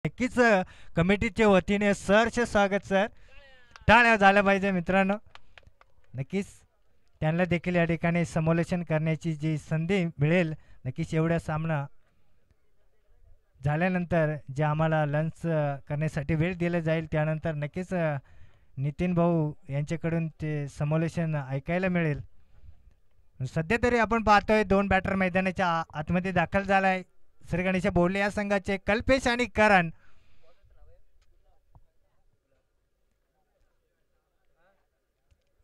नक्कीच कमिटीच्या वतीने सहर्ष स्वागत सर. टाळ्या झाल्या पाहिजे मित्रांनो. नक्कीच त्यांना देखील या ठिकाणी समालोचन करण्याची जी संधी मिळेल, नक्कीच एवढा सामना झाल्यानंतर जे आम्हाला लंच करण्यासाठी वेळ दिला जाईल त्यानंतर नक्कीच नितीन भाऊ यांच्याकडून ते समालोचन ऐकायला मिळेल. सध्या तरी आपण पाहतोय दोन बॅटर मैदानाच्या आतमध्ये दाखल झालाय. श्री गणेश बोर्ले या संघाचे कल्पेश आणि करण.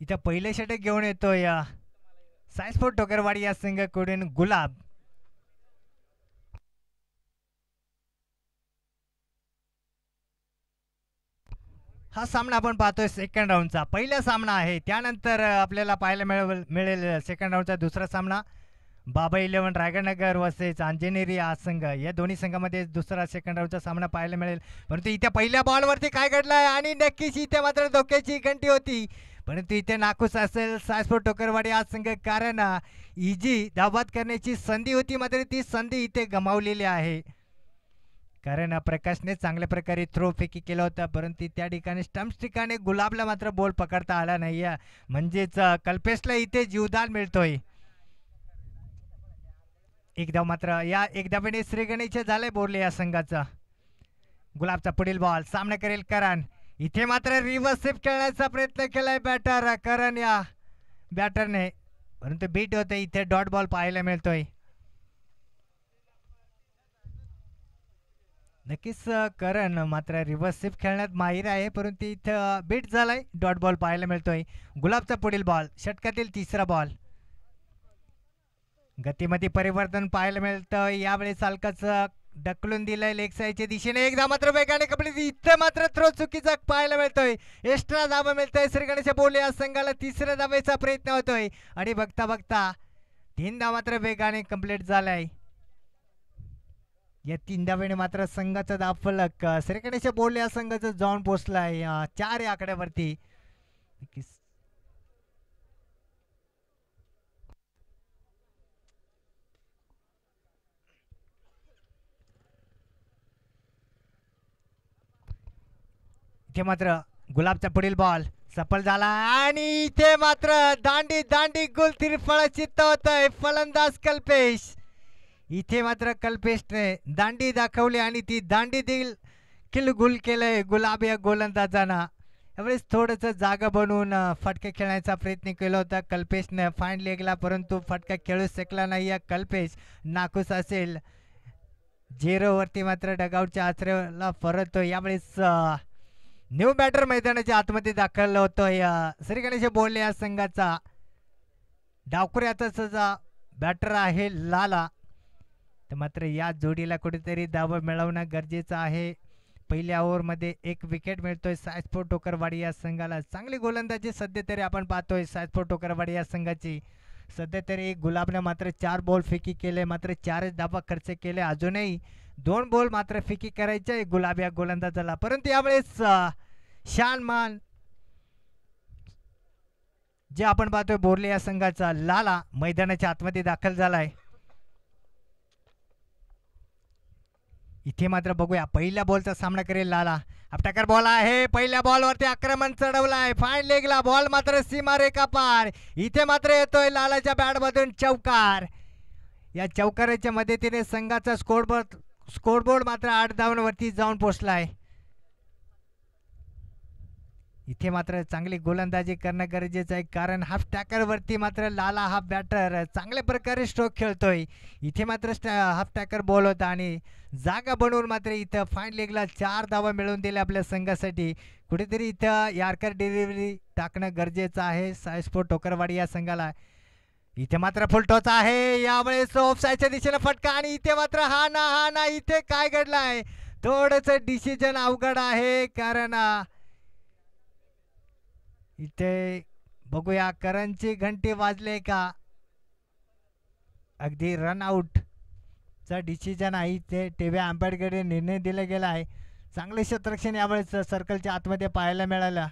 इथं पहिले षटक घेऊन येतो या सायस्पोर्ट टोकरवाडी या संघाकडून गुलाब. हा सामना आपण पाहतोय सेकंड राऊंडचा पहिला सामना आहे. त्यानंतर आपल्याला पाहायला मिळेल सेकंड राऊंडचा दुसरा सामना. बाबा 11 रायगडनगर वर्सेस अंजनेरी हा संघ, या दोन्ही संघामध्ये दुसरा सेकंड राऊंडचा सामना पाहायला मिळेल. परंतु इथे पहिल्या बॉलवरती काय घडलंय आणि नक्कीच इथे मात्र धोक्याची घंटी होती. परंतु इथे नाखुश असेल सायस्पोर्ट टोकरवाडी हा संघ, कारण इजी धावबाद करण्याची संधी होती मात्र ती संधी इथे गमावलेली आहे. कारण प्रकाशने चांगल्या प्रकारे थ्रो फेकी केला होता परंतु त्या ठिकाणी स्टम्प्स ठिकाणी गुलाबला मात्र बॉल पकडता आला नाही. म्हणजेच कल्पेशला इथे जीवदान मिळतोय. एकदा मात्र या एकदा पण श्री गणेश झालंय बोरले या संघाचा. गुलाबचा पुढील बॉल सामना करेल करण. इथे मात्र रिव्हर्स स्वीप खेळण्याचा प्रयत्न केलाय बॅटर करण या बॅटरने, परंतु बीट होते. इथे डॉट बॉल पाहायला मिळतोय. नक्कीच करण मात्र रिव्हर्स स्वीप खेळण्यात माहीर आहे परंतु इथं बीट झालाय. डॉट बॉल पाहायला मिळतोय. गुलाबचा पुढील बॉल षटकातील तिसरा बॉल. गतीमध्ये परिवर्तन पाहायला मिळतं. यावेळेस हलकाच ढकलून दिलंय लेग साईडच्या दिशेने. एकदा मात्र वेगाने कंप्लीट. इथं मात्र थ्रो चुकीचा पाहायला मिळतोय. एक्स्ट्रा धावा मिळतोय श्री गणेश बोले या संघाला. तिसऱ्या धावेचा प्रयत्न होतोय आणि बघता बघता 3 धावा मात्र वेगाने कंप्लीट झालाय. या 3 धावेने मात्र संघाचा धावफलक श्री गणेश बोले या संघाचा जाऊन पोहोचलाय 4 या आकड्यावरती. इथे मात्र गुलाबचा पुढील बॉल सफल झाला आणि इथे मात्र दांडी दांडी गोल तिरफळा चित्त होत आहे फलंदाज कल्पेश. इथे मात्र कल्पेशने दांडी दाखवली आणि ती दांडी देखील गुल केलंय गुलाब या गोलंदाजांना. यावेळेस थोडंसं जागा बनवून फटका खेळण्याचा प्रयत्न केला होता कल्पेशने फाईन लेगला, परंतु फटका खेळू शकला नाही. या कल्पेश नाखुश असेल. 0 वरती मात्र डगआउटच्या आचऱ्याला परततो. यावेळेस न्यू बॅटर मैदानाच्या आतमध्ये दाखल होतोय श्री गणेश बोलले या संघाचा. डावखुऱ्याचा सजा बॅटर आहे लाला. तर मात्र या जोडीला कुठेतरी धाव मिळवणं गरजेचं आहे. पहिल्या ओव्हरमध्ये 1 विकेट मिळतोय सायस्पोर्ट टोकरवाडी या संघाला. चांगली गोलंदाजी सध्या तरी आपण पाहतोय सायस्पोर्ट टोकरवाडी या संघाची. सध्या तरी गुलाबने मात्र 4 बॉल फेकी केले, मात्र 4च धावा खर्च केले. अजूनही 2 बॉल मात्र फेकी करायचे गुलाब या गोलंदाजाला. परंतु यावेळेस शानमान जे आपण पाहतोय बोरले या संघाचा लाला मैदानाच्या आतमध्ये दाखल झालाय. इथे मात्र बघूया पहिल्या बॉलचा सामना करेल लाला. अपटाकर बॉल आहे. पहिल्या बॉलवरती आक्रमण चढवलाय. फाईन लेगला बॉल मात्र सीमारेखा पार. इथे मात्र येतोय लालाच्या बॅटमधून चौकार. या चौकाराच्या मदतीने संघाचा स्कोरबोर्ड मात्र 8 धावांवरती जाऊन पोहोचलाय. इथे मात्र चांगली गोलंदाजी करणं गरजेचं आहे कारण हाफ टॅकरवरती मात्र लाला हा बॅटर चांगल्या प्रकारे स्ट्रोक खेळतोय. इथे मात्र हाफ टॅकर बॉल होता आणि जागा बनवून मात्र इथं फाईन लेगला 4 धावा मिळवून दिल्या आपल्या संघासाठी. कुठेतरी इथं यार्कर डिलिव्हरी टाकणं गरजेचं आहे सायस्पोर्ट टोकरवाडी या संघाला. इथे मात्र फुलटॉस आहे. यावेळेस ऑफसाईडच्या दिशेने फटका आणि इथे मात्र हा ना इथे काय घडलाय. थोडंसं डिसिजन अवघड आहे कारण इथे बघूया करणची घंटी वाजले का. अगदी रनआउट चा डिसिजन आहे ते टीव्ही अंपायरकडे निर्णय दिला गेला आहे. चांगले क्षेत्ररक्षण यावेळेस सर्कलच्या आतमध्ये पाहायला मिळालं.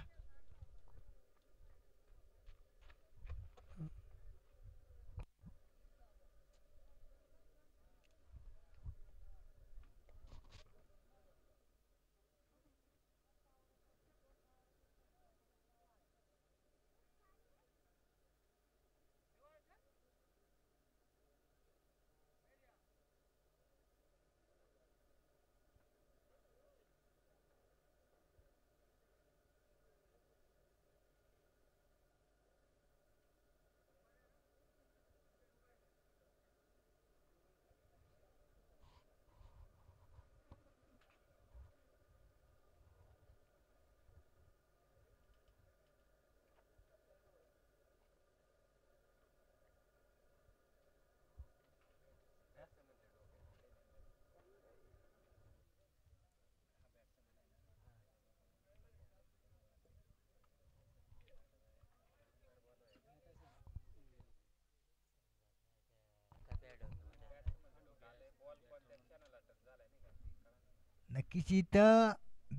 नक्कीच इथं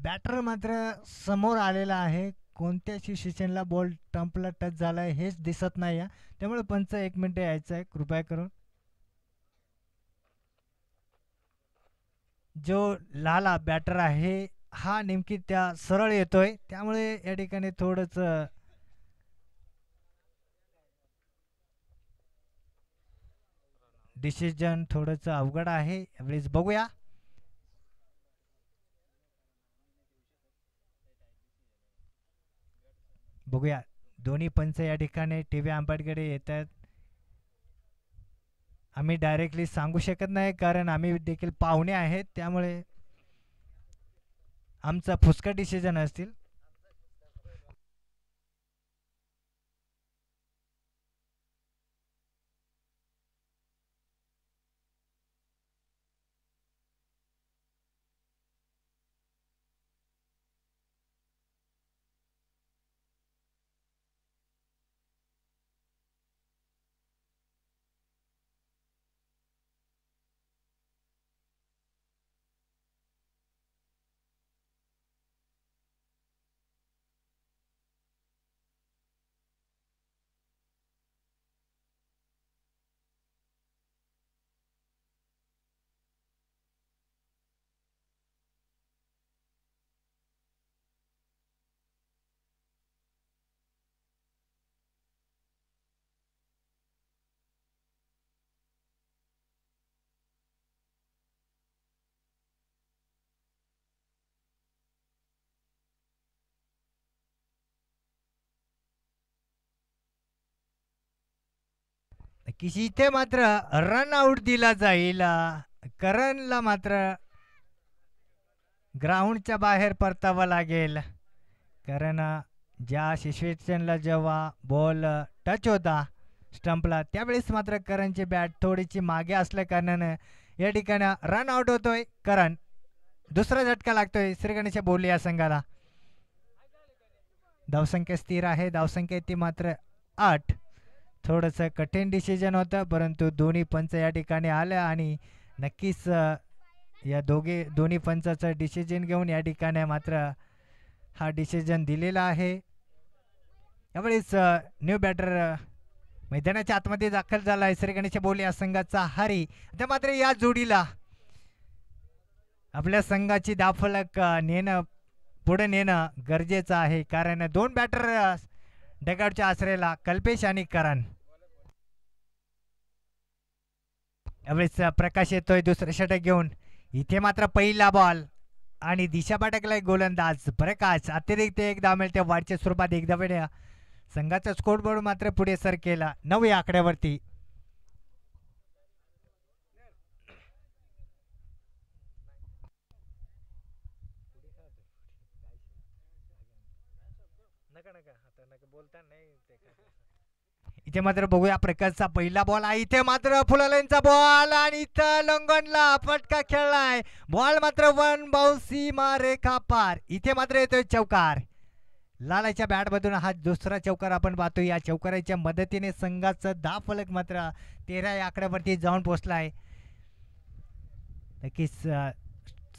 बॅटर मात्र समोर आलेला आहे. कोणत्या सिच्युएशनला बॉल स्टंपला टच झालाय हेच दिसत नाही आहे. त्यामुळे पंच 1 मिनिट यायचं आहे कृपया करून. जो लाला बॅटर आहे हा नेमकी त्या सरळ येतोय त्यामुळे या ठिकाणी थोडंसं डिसिजन थोडंसं अवघड आहे. यावेळेस बघूया. बघूया दोन्ही पंच या ठिकाणी टीव्ही अंपायरकडे येत आहेत. आम्ही डायरेक्टली सांगू शकत नाही कारण आम्ही देखील पाहुणे आहेत त्यामुळे आमचा फुसका डिसिजन असतील. की इथे मात्र रन आउट दिला जाईल. करणला मात्र ग्राउंडच्या बाहेर परतावं लागेल. कारण ज्या सिच्युएशनला जेव्हा बॉल टच होता स्टंपला त्यावेळेस मात्र करणची बॅट थोडीशी मागे असल्या कारणानं या ठिकाणी रन आउट होतोय करण. दुसरा झटका लागतोय श्रीगणेश बोले या संघाला. धावसंख्या स्थिर आहे. धावसंख्या ती मात्र 8. थोडंसं कठीण डिसिजन होतं परंतु दोन्ही पंच या ठिकाणी आले आणि नक्कीच या दोन्ही पंचाचं डिसिजन घेऊन या ठिकाणी मात्र हा डिसिजन दिलेला आहे. यावेळेस न्यू बॅटर मैदानाच्या आतमध्ये दाखल झाला आहे. श्रीगणेश बोले या संघाचा हरी. त्या मात्र या जोडीला आपल्या संघाची दाफलक पुढे नेणं गरजेचं आहे कारण 2 बॅटर डगआउटच्या आसरेला कल्पेश आणि करण. यावेळेस प्रकाश येतोय दुसरं षटक घेऊन. इथे मात्र पहिला बॉल आणि दिशा पाटकला एक गोलंदाज प्रकाश. अतिरिक्त एक धाव मिळते वाढच्या स्वरूपात एक धावेने संघाचा स्कोरबोर्ड मात्र पुढे सर केला 9 या आकड्यावरती. इथे मात्र बघूया प्रकाशचा पहिला बॉल आहे. इथे मात्र फुलालेंचा बॉल आणि इथं लंगनला फटका खेळलाय. बॉल मात्र वन बाउन्सी रेखा पार. इथे मात्र येतोय चौकार. लालाच्या बॅट मधून हा दुसरा चौकार आपण पाहतो. या चौकाराच्या मदतीने संघाचं 10 फलक मात्र 13 या आकड्यावरती जाऊन पोहोचलाय. नक्कीच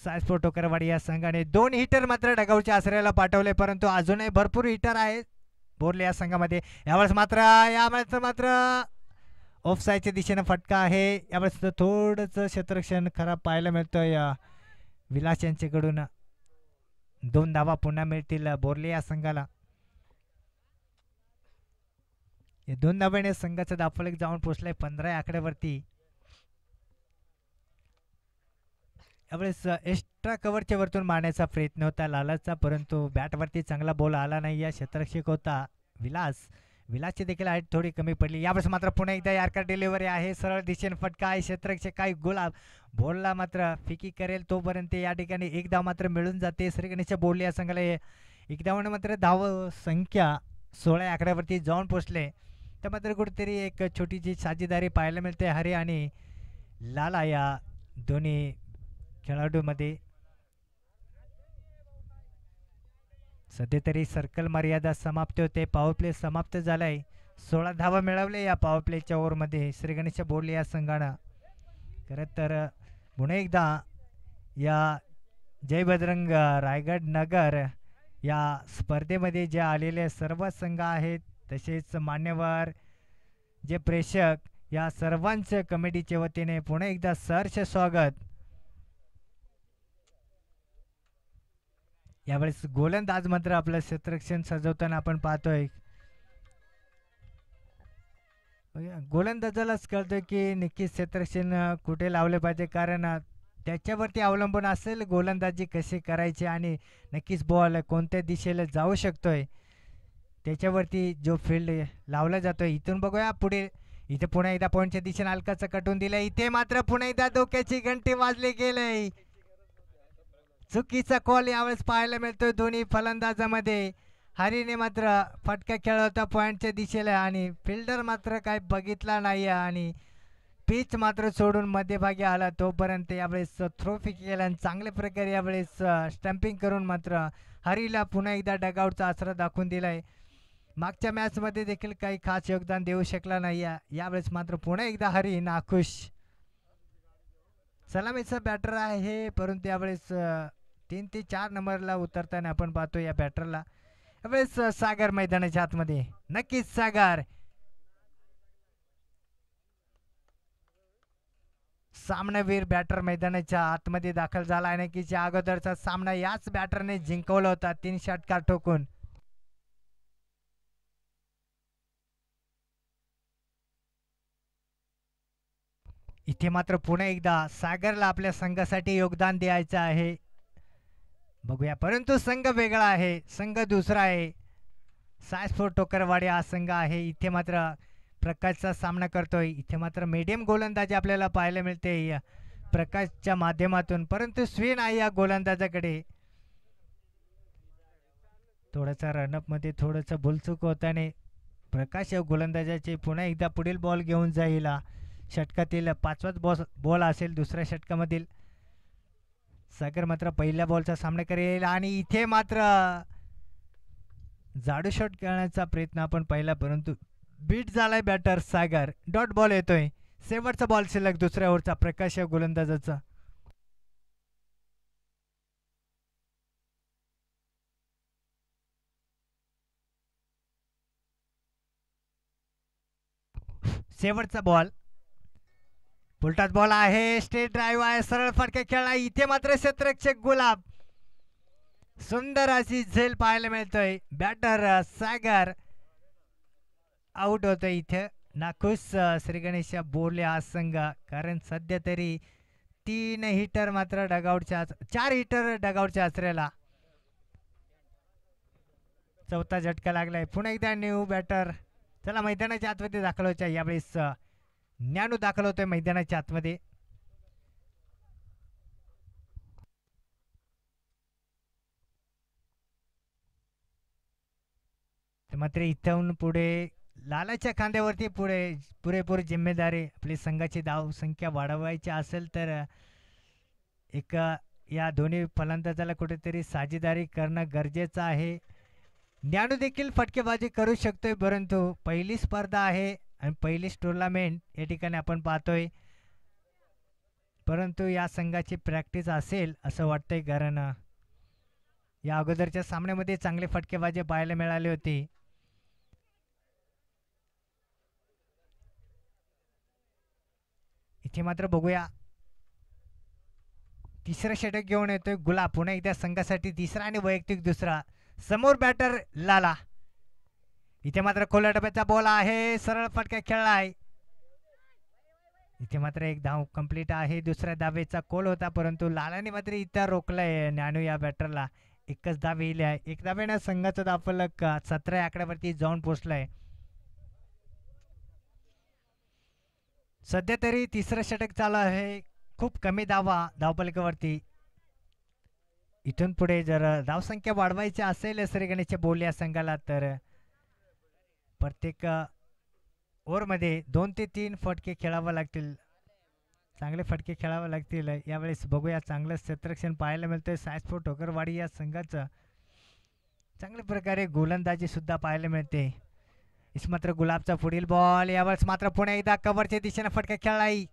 साय स्फोटोकरवाडी या संघाने 2 हिटर मात्र डगाऊच्या आसऱ्याला पाठवले परंतु अजूनही भरपूर हिटर आहेत बोरले या संघामध्ये. यावेळेस मात्र ऑफसाईडच्या दिशेने फटका आहे. यावेळेस थोडंसं क्षेत्ररक्षण खराब पाहायला मिळतोय विलास यांच्याकडून. 2 धावा पुन्हा मिळतील बोरले या संघाला. या 2 धाव्याने संघाचा दाफलक जाऊन पोहोचलाय 15 या आकड्यावरती. यावेळेस एक्स्ट्रा कव्हरच्या वरतून मारण्याचा प्रयत्न होता लालाचा परंतु बॅटवरती चांगला बॉल आला नाही. या क्षेत्ररक्षक होता विलासची देखील हाईट थोडी कमी पडली. यावेळेस मात्र पुन्हा एकदा यारकर डिलिव्हरी आहे. सरळ दिशेने फटका आहे. क्षेत्ररक्षक काही गुलाब बॉलला मात्र फिकी करेल तोपर्यंत या ठिकाणी एक धाव मात्र मिळून जाते. श्रीगणेश बोलले या संघाला एक धावाने मात्र धाव संख्या 16 या आकड्यावरती जाऊन पोचले. तर मात्र कुठेतरी एक छोटीशी साजेदारी पाहायला मिळते हरी आणि लाला या दोन्ही खेळाडूमध्ये. सध्या तरी सर्कल मर्यादा समाप्त होते. पॉवर प्ले समाप्त झालाय. 16 धावा मिळवले या पॉवर प्लेच्या ओव्हरमध्ये श्रीगणेश बोरले या संघानं. खरं तर पुन्हा एकदा या जय बजरंग रायगड नगर या स्पर्धेमध्ये जे आलेले सर्व संघ आहेत तसेच मान्यवर जे प्रेक्षक या सर्वांचं कमिटीच्या वतीने पुन्हा एकदा सहर्ष स्वागत. यावेळेस गोलंदाज मात्र आपलं क्षेत्ररक्षण सजवताना आपण पाहतोय. गोलंदाजालाच कळतं की नक्कीच क्षेत्ररक्षण कुठे लावले पाहिजे, कारण त्याच्यावरती अवलंबून असेल गोलंदाजी कशी करायची आणि नक्कीच बॉल कोणत्या दिशेला जाऊ शकतोय त्याच्यावरती जो फील्ड लावला जातोय. इथून बघूया पुढे, इथे पुन्हा एकदा पॉईंटच्या दिशेने हलकाचं कटून दिलं. इथे मात्र पुन्हा एकदा डोक्याची घंटी वाजली गेली. चुकीचा कॉल यावेळेस पाहायला मिळतोय दोन्ही फलंदाजामध्ये. हरीने मात्र फटका खेळला होता पॉईंटच्या दिशेला आणि फिल्डर मात्र काय बघितला नाही आणि पिच मात्र सोडून मध्यभागी आला. तोपर्यंत यावेळेस थ्रो फेक केला आणि चांगल्या प्रकारे यावेळेस स्टंपिंग करून मात्र हरीला पुन्हा एकदा डगआउटचा आसरा दाखवून दिलाय. मागच्या मॅचमध्ये देखील काही खास योगदान देऊ शकला नाही. यावेळेस मात्र पुन्हा एकदा हरी नाखुश. सलामीचा बॅटर आहे परंतु यावेळेस 3 ते 4 नंबरला उतरताना आपण पाहतो या बॅटरला. यावेळेस सागर मैदानाच्या आतमध्ये. नक्कीच सागर सामनावीर बॅटर मैदानाच्या आतमध्ये दाखल झाला आहे. नक्कीच या अगोदरचा सामना याच बॅटरने जिंकवला होता 3 षटकार ठोकून. इथे मात्र पुन्हा एकदा सागरला आपल्या संघासाठी योगदान द्यायचं आहे. बघूया, परंतु संघ वेगळा आहे, संघ दुसरा आहे. सायस्फोर टोकरवाडी हा संघ आहे. इथे मात्र प्रकाशचा सामना करतोय. इथे मात्र मीडियम गोलंदाजी आपल्याला पाहायला मिळते प्रकाशच्या माध्यमातून, परंतु स्विन आहे या गोलंदाजाकडे. थोडासा रनअप मध्ये थोडंसं भूलचूक होताने प्रकाश या गोलंदाजाचे पुन्हा एकदा पुढील बॉल घेऊन जाईल. षटकातील 5वाच बॉल असेल दुसऱ्या षटकामधील. सागर मात्र पहिल्या बॉलचा सामना करेल आणि इथे मात्र जाडू शॉट खेळण्याचा प्रयत्न आपण पाहिला परंतु बीट झालाय बॅटर सागर. डॉट बॉल येतोय. शेवटचा बॉल शिल्लक दुसऱ्या ओव्हरचा प्रकाश या गोलंदाजाचा. शेवटचा बॉल, उलटाच बॉल आहे, स्ट्रेट ड्राईव्ह आहे, सरळ फटका खेळला. इथे मात्र क्षेत्ररक्षक गुलाब सुंदर अशी झेल पाहायला मिळतोय. बॅटर सागर आउट होतोय. इथे नाखुश श्री गणेश बोलले हा संघ, कारण सध्या तरी 3 हिटर मात्र डगआउटच्या 4 हिटर डगआउटच्या आसऱ्याला. चौथा झटका लागलाय. पुन्हा एकदा न्यू बॅटर. चला मैदानाच्या आतमध्ये दाखल व्हायच्या. यावेळेस ज्ञानू दाखल होतोय मैदानाच्या आतमध्ये. मात्र इथून पुढे लालाच्या खांद्यावरती पुरेपूर जिम्मेदारी. आपली संघाची धाव संख्या वाढवायची असेल तर एक या दोन्ही फलंदाजाला कुठेतरी साझेदारी करणं गरजेचं आहे. ज्ञानू देखील फटकेबाजी करू शकतोय परंतु पहिली स्पर्धा आहे आणि पहिलीच टुर्नामेंट या ठिकाणी आपण पाहतोय, परंतु या संघाची प्रॅक्टिस असेल असं वाटतंय, कारण या अगोदरच्या सामन्यामध्ये चांगले फटकेबाजी पाहायला मिळाले होते. इथे मात्र बघूया, तिसरा षटक घेऊन येतोय गुलाब. पुन्हा एकदा संघासाठी तिसरा आणि वैयक्तिक दुसरा. समोर बॅटर लाला. इथे मात्र खोल्या डब्याचा बॉल आहे, सरळ फटका खेळलाय. इथे मात्र एक धाव कंप्लीट आहे. दुसऱ्या धावेचा कोल होता परंतु लालाने मात्र इथं रोखलाय ज्ञानू या बॅटरला. एकच धाव येईल आहे. एक धावेनं संघाचा धावफलक 17 आकड्यावरती जाऊन पोहोचलाय. सध्या तरी तिसरं षटक चालू आहे. खूप कमी धावा धावफलकावरती. इथून पुढे जर धावसंख्या वाढवायची असेल श्री गणेशच्या बोलल्या संघाला तर प्रत्येक ओव्हरमध्ये 2 ते 3 फटके खेळावे लागतील. चांगले फटके खेळावे लागतील. यावेळेस बघूया, चांगलं क्षेत्ररक्षण पाहायला मिळतंय सायस्फोर टोकरवाडी या संघाचं. चांगल्या प्रकारे गोलंदाजी सुद्धा पाहायला मिळते. इस मात्र गुलाबचा पुढील बॉल. यावेळेस मात्र पुन्हा एकदा कव्हरच्या दिशेने फटका खेळलाय.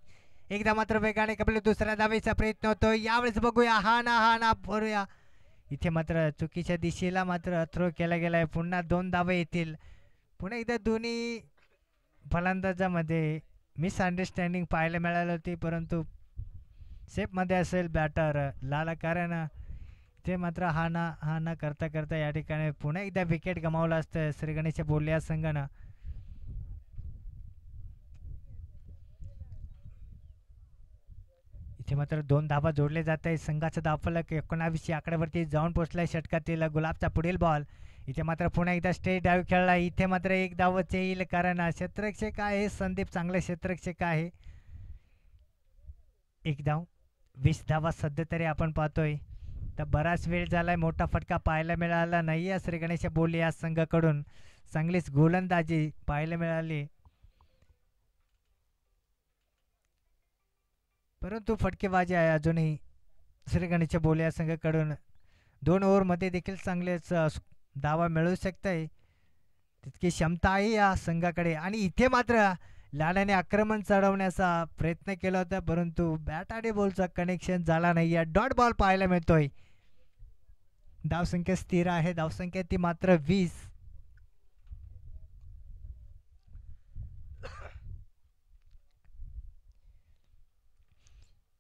एकदा मात्र वेगाने कपले दुसऱ्या धावेचा प्रयत्न होतो. यावेळेस बघूया हा ना बघूया. इथे मात्र चुकीच्या दिशेला मात्र थ्रो केला गेलाय. पुन्हा 2 धावे येतील. पुन्हा एकदा दोन्ही फलंदाजामध्ये मिसअंडरस्टँडिंग पाहायला मिळाली होती, परंतु सेफमध्ये असेल बॅटर लाला, कारण ते मात्र हा ना करता करता या ठिकाणी पुन्हा एकदा विकेट गमावलं असतं श्री गणेश बोलले या संघानं. इथे मात्र 2 धावा जोडले जात आहे. संघाचा धावफलक 19 आकड्यावरती जाऊन पोहोचलाय. षटकातील गुलाबचा पुढील बॉल. इथे मात्र पुन्हा एकदा स्टेट डाव खेळला. इथे मात्र एक धावच येईल, कारण क्षेत्ररक्षक आहे संदीप, चांगले क्षेत्ररक्षक आहे. एक धाव 20 धावा सध्या तरी आपण पाहतोय. तर बराच वेळ झालाय, मोठा फटका पाहायला मिळाला नाही या श्री गणेश बोले या संघाकडून. चांगलीच गोलंदाजी पाहायला मिळाली, परंतु फटकेबाजी आहे अजूनही श्री गणेश बोले या संघाकडून. 2 ओव्हरमध्ये देखील चांगलेच धावा मिळू शकते, तितकी क्षमता आहे या संघाकडे. आणि इथे मात्र लालाने आक्रमण चढवण्याचा प्रयत्न केला होता, परंतु बॅट आणि बॉलचा कनेक्शन झाला नाही. या डॉट बॉल पाहायला मिळतोय. धावसंख्या स्थिर आहे, धावसंख्या ती मात्र 20.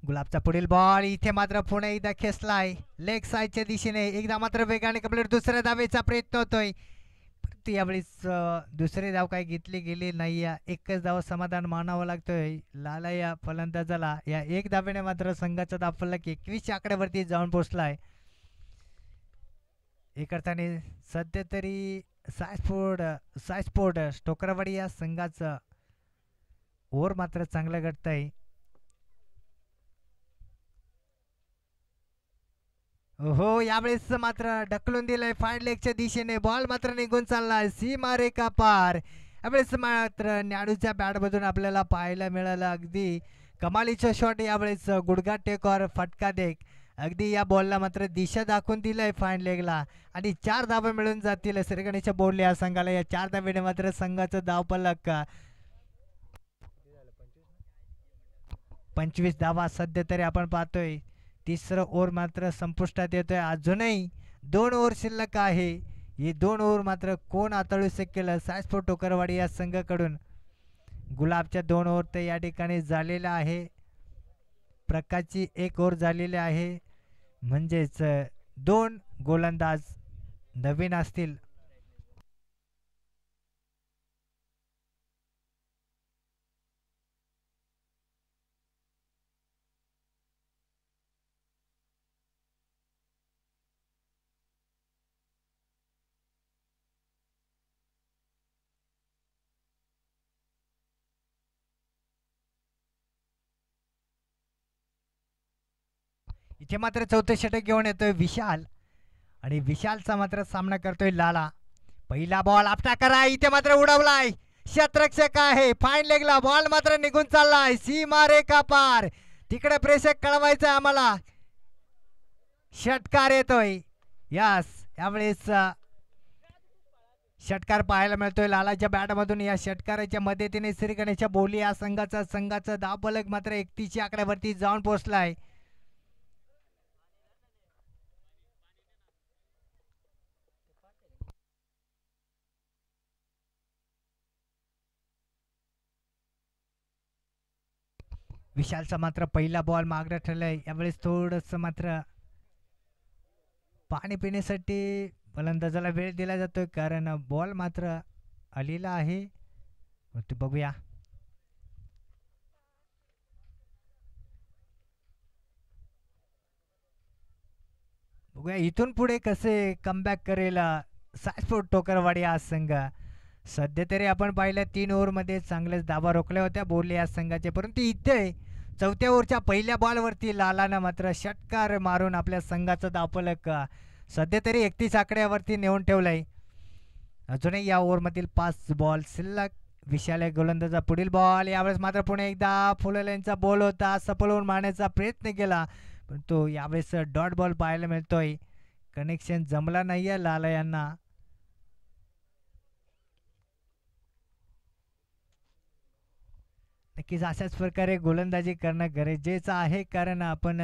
गुलाबचा पुढील बॉल. इथे मात्र पुन्हा एकदा खेचलाय लेग साईडच्या दिशेने. एकदा मात्र वेगाने कपलेट दुसऱ्या धावेचा प्रयत्न होतोय, परंतु यावेळेस दुसरी धाव काही घेतली गेली नाही. एकच धाव समाधान मानावं लागतोय लाला या फलंदाजाला. या एक धावेने मात्र संघाचा धावफलक 21 आकड्यावरती जाऊन पोहोचलाय. एक अर्थाने सध्या तरी सायस्पोर्ट स्टोकरवाडी या संघाचं ओव्हर मात्र चांगलं घडतंय. हो, यावेळेस मात्र ढकलून दिलंय फाईड लेगच्या दिशेने. बॉल मात्र निघून चाललाय सीमा रेखा पार. यावेळेस मात्र न्याडूच्या बॅटमधून आपल्याला पाहायला मिळालं अगदी कमालीचं शॉट. यावेळेस गुडघा टेकवर फटका देख अगदी या बॉलला मात्र दिशा दाखवून दिलंय फाईन लेगला. आणि 4 धावा मिळून जातील श्री गणेश बोलले या संघाला. या 4 धावेने मात्र संघाचं धावफलक 25 धावा सध्या तरी आपण पाहतोय. तिसरं ओव्हर मात्र संपुष्टात येतोय. अजूनही 2 ओव्हर शिल्लक आहे. हे 2 ओव्हर मात्र कोण हाताळू शकेल सायस्पोर्ट टोकरवाडी या संघाकडून. गुलाबच्या 2 ओव्हर तर या ठिकाणी झालेला आहे. प्रकाशची 1 ओव्हर झालेली आहे, म्हणजेच 2 गोलंदाज नवीन असतील. इथे मात्र चौथं षटक घेऊन येतोय विशाल, आणि विशालचा मात्र सामना करतोय लाला. पहिला बॉल आपटा करा. इथे मात्र उडवलाय, क्षेत्ररक्षक आहे. फाईन लेगला बॉल मात्र निघून चाललाय सीमा रेखा पार. तिकडे प्रेक्षक कळवायचं आम्हाला. षटकार येतोय. यावेळेस षटकार पाहायला मिळतोय लालाच्या बॅटमधून. या षटकाराच्या मदतीने श्री गणेश बोली या संघाचा धावफलक मात्र 31 आकड्यावरती जाऊन पोहोचलाय. विशालचा मात्र पहिला बॉल मागणं ठरलाय. यावेळेस थोडंसं मात्र पाणी पिण्यासाठी फलंदाजाला वेळ दिला जातोय, कारण बॉल मात्र आलेला आहे. ते बघूया. इथून पुढे कसे कमबॅक करेल सायस्पोर्ट टोकरवाडी हा संघ. सध्या तरी आपण पाहिलं 3 ओव्हरमध्ये चांगलेच धावा रोखल्या होत्या बोलले या संघाचे, परंतु इथे 4थ्या ओव्हरच्या पहिल्या बॉलवरती लालानं मात्र षटकार मारून आपल्या संघाचं धावफलक सध्या तरी 31 आकड्यावरती नेऊन ठेवलंय. अजूनही या ओव्हरमधील 5 बॉल शिल्लक. विशाल गोलंदाजा पुढील बॉल. यावेळेस मात्र पुणे एकदा फुललेंचा बॉल होता, सफलवून मारण्याचा प्रयत्न केला, परंतु यावेळेस डॉट बॉल पाहायला मिळतोय. कनेक्शन जमला नाहीये लाला यांना. नक्कीच अशाच प्रकारे गोलंदाजी करणं गरजेचं आहे कारण आपण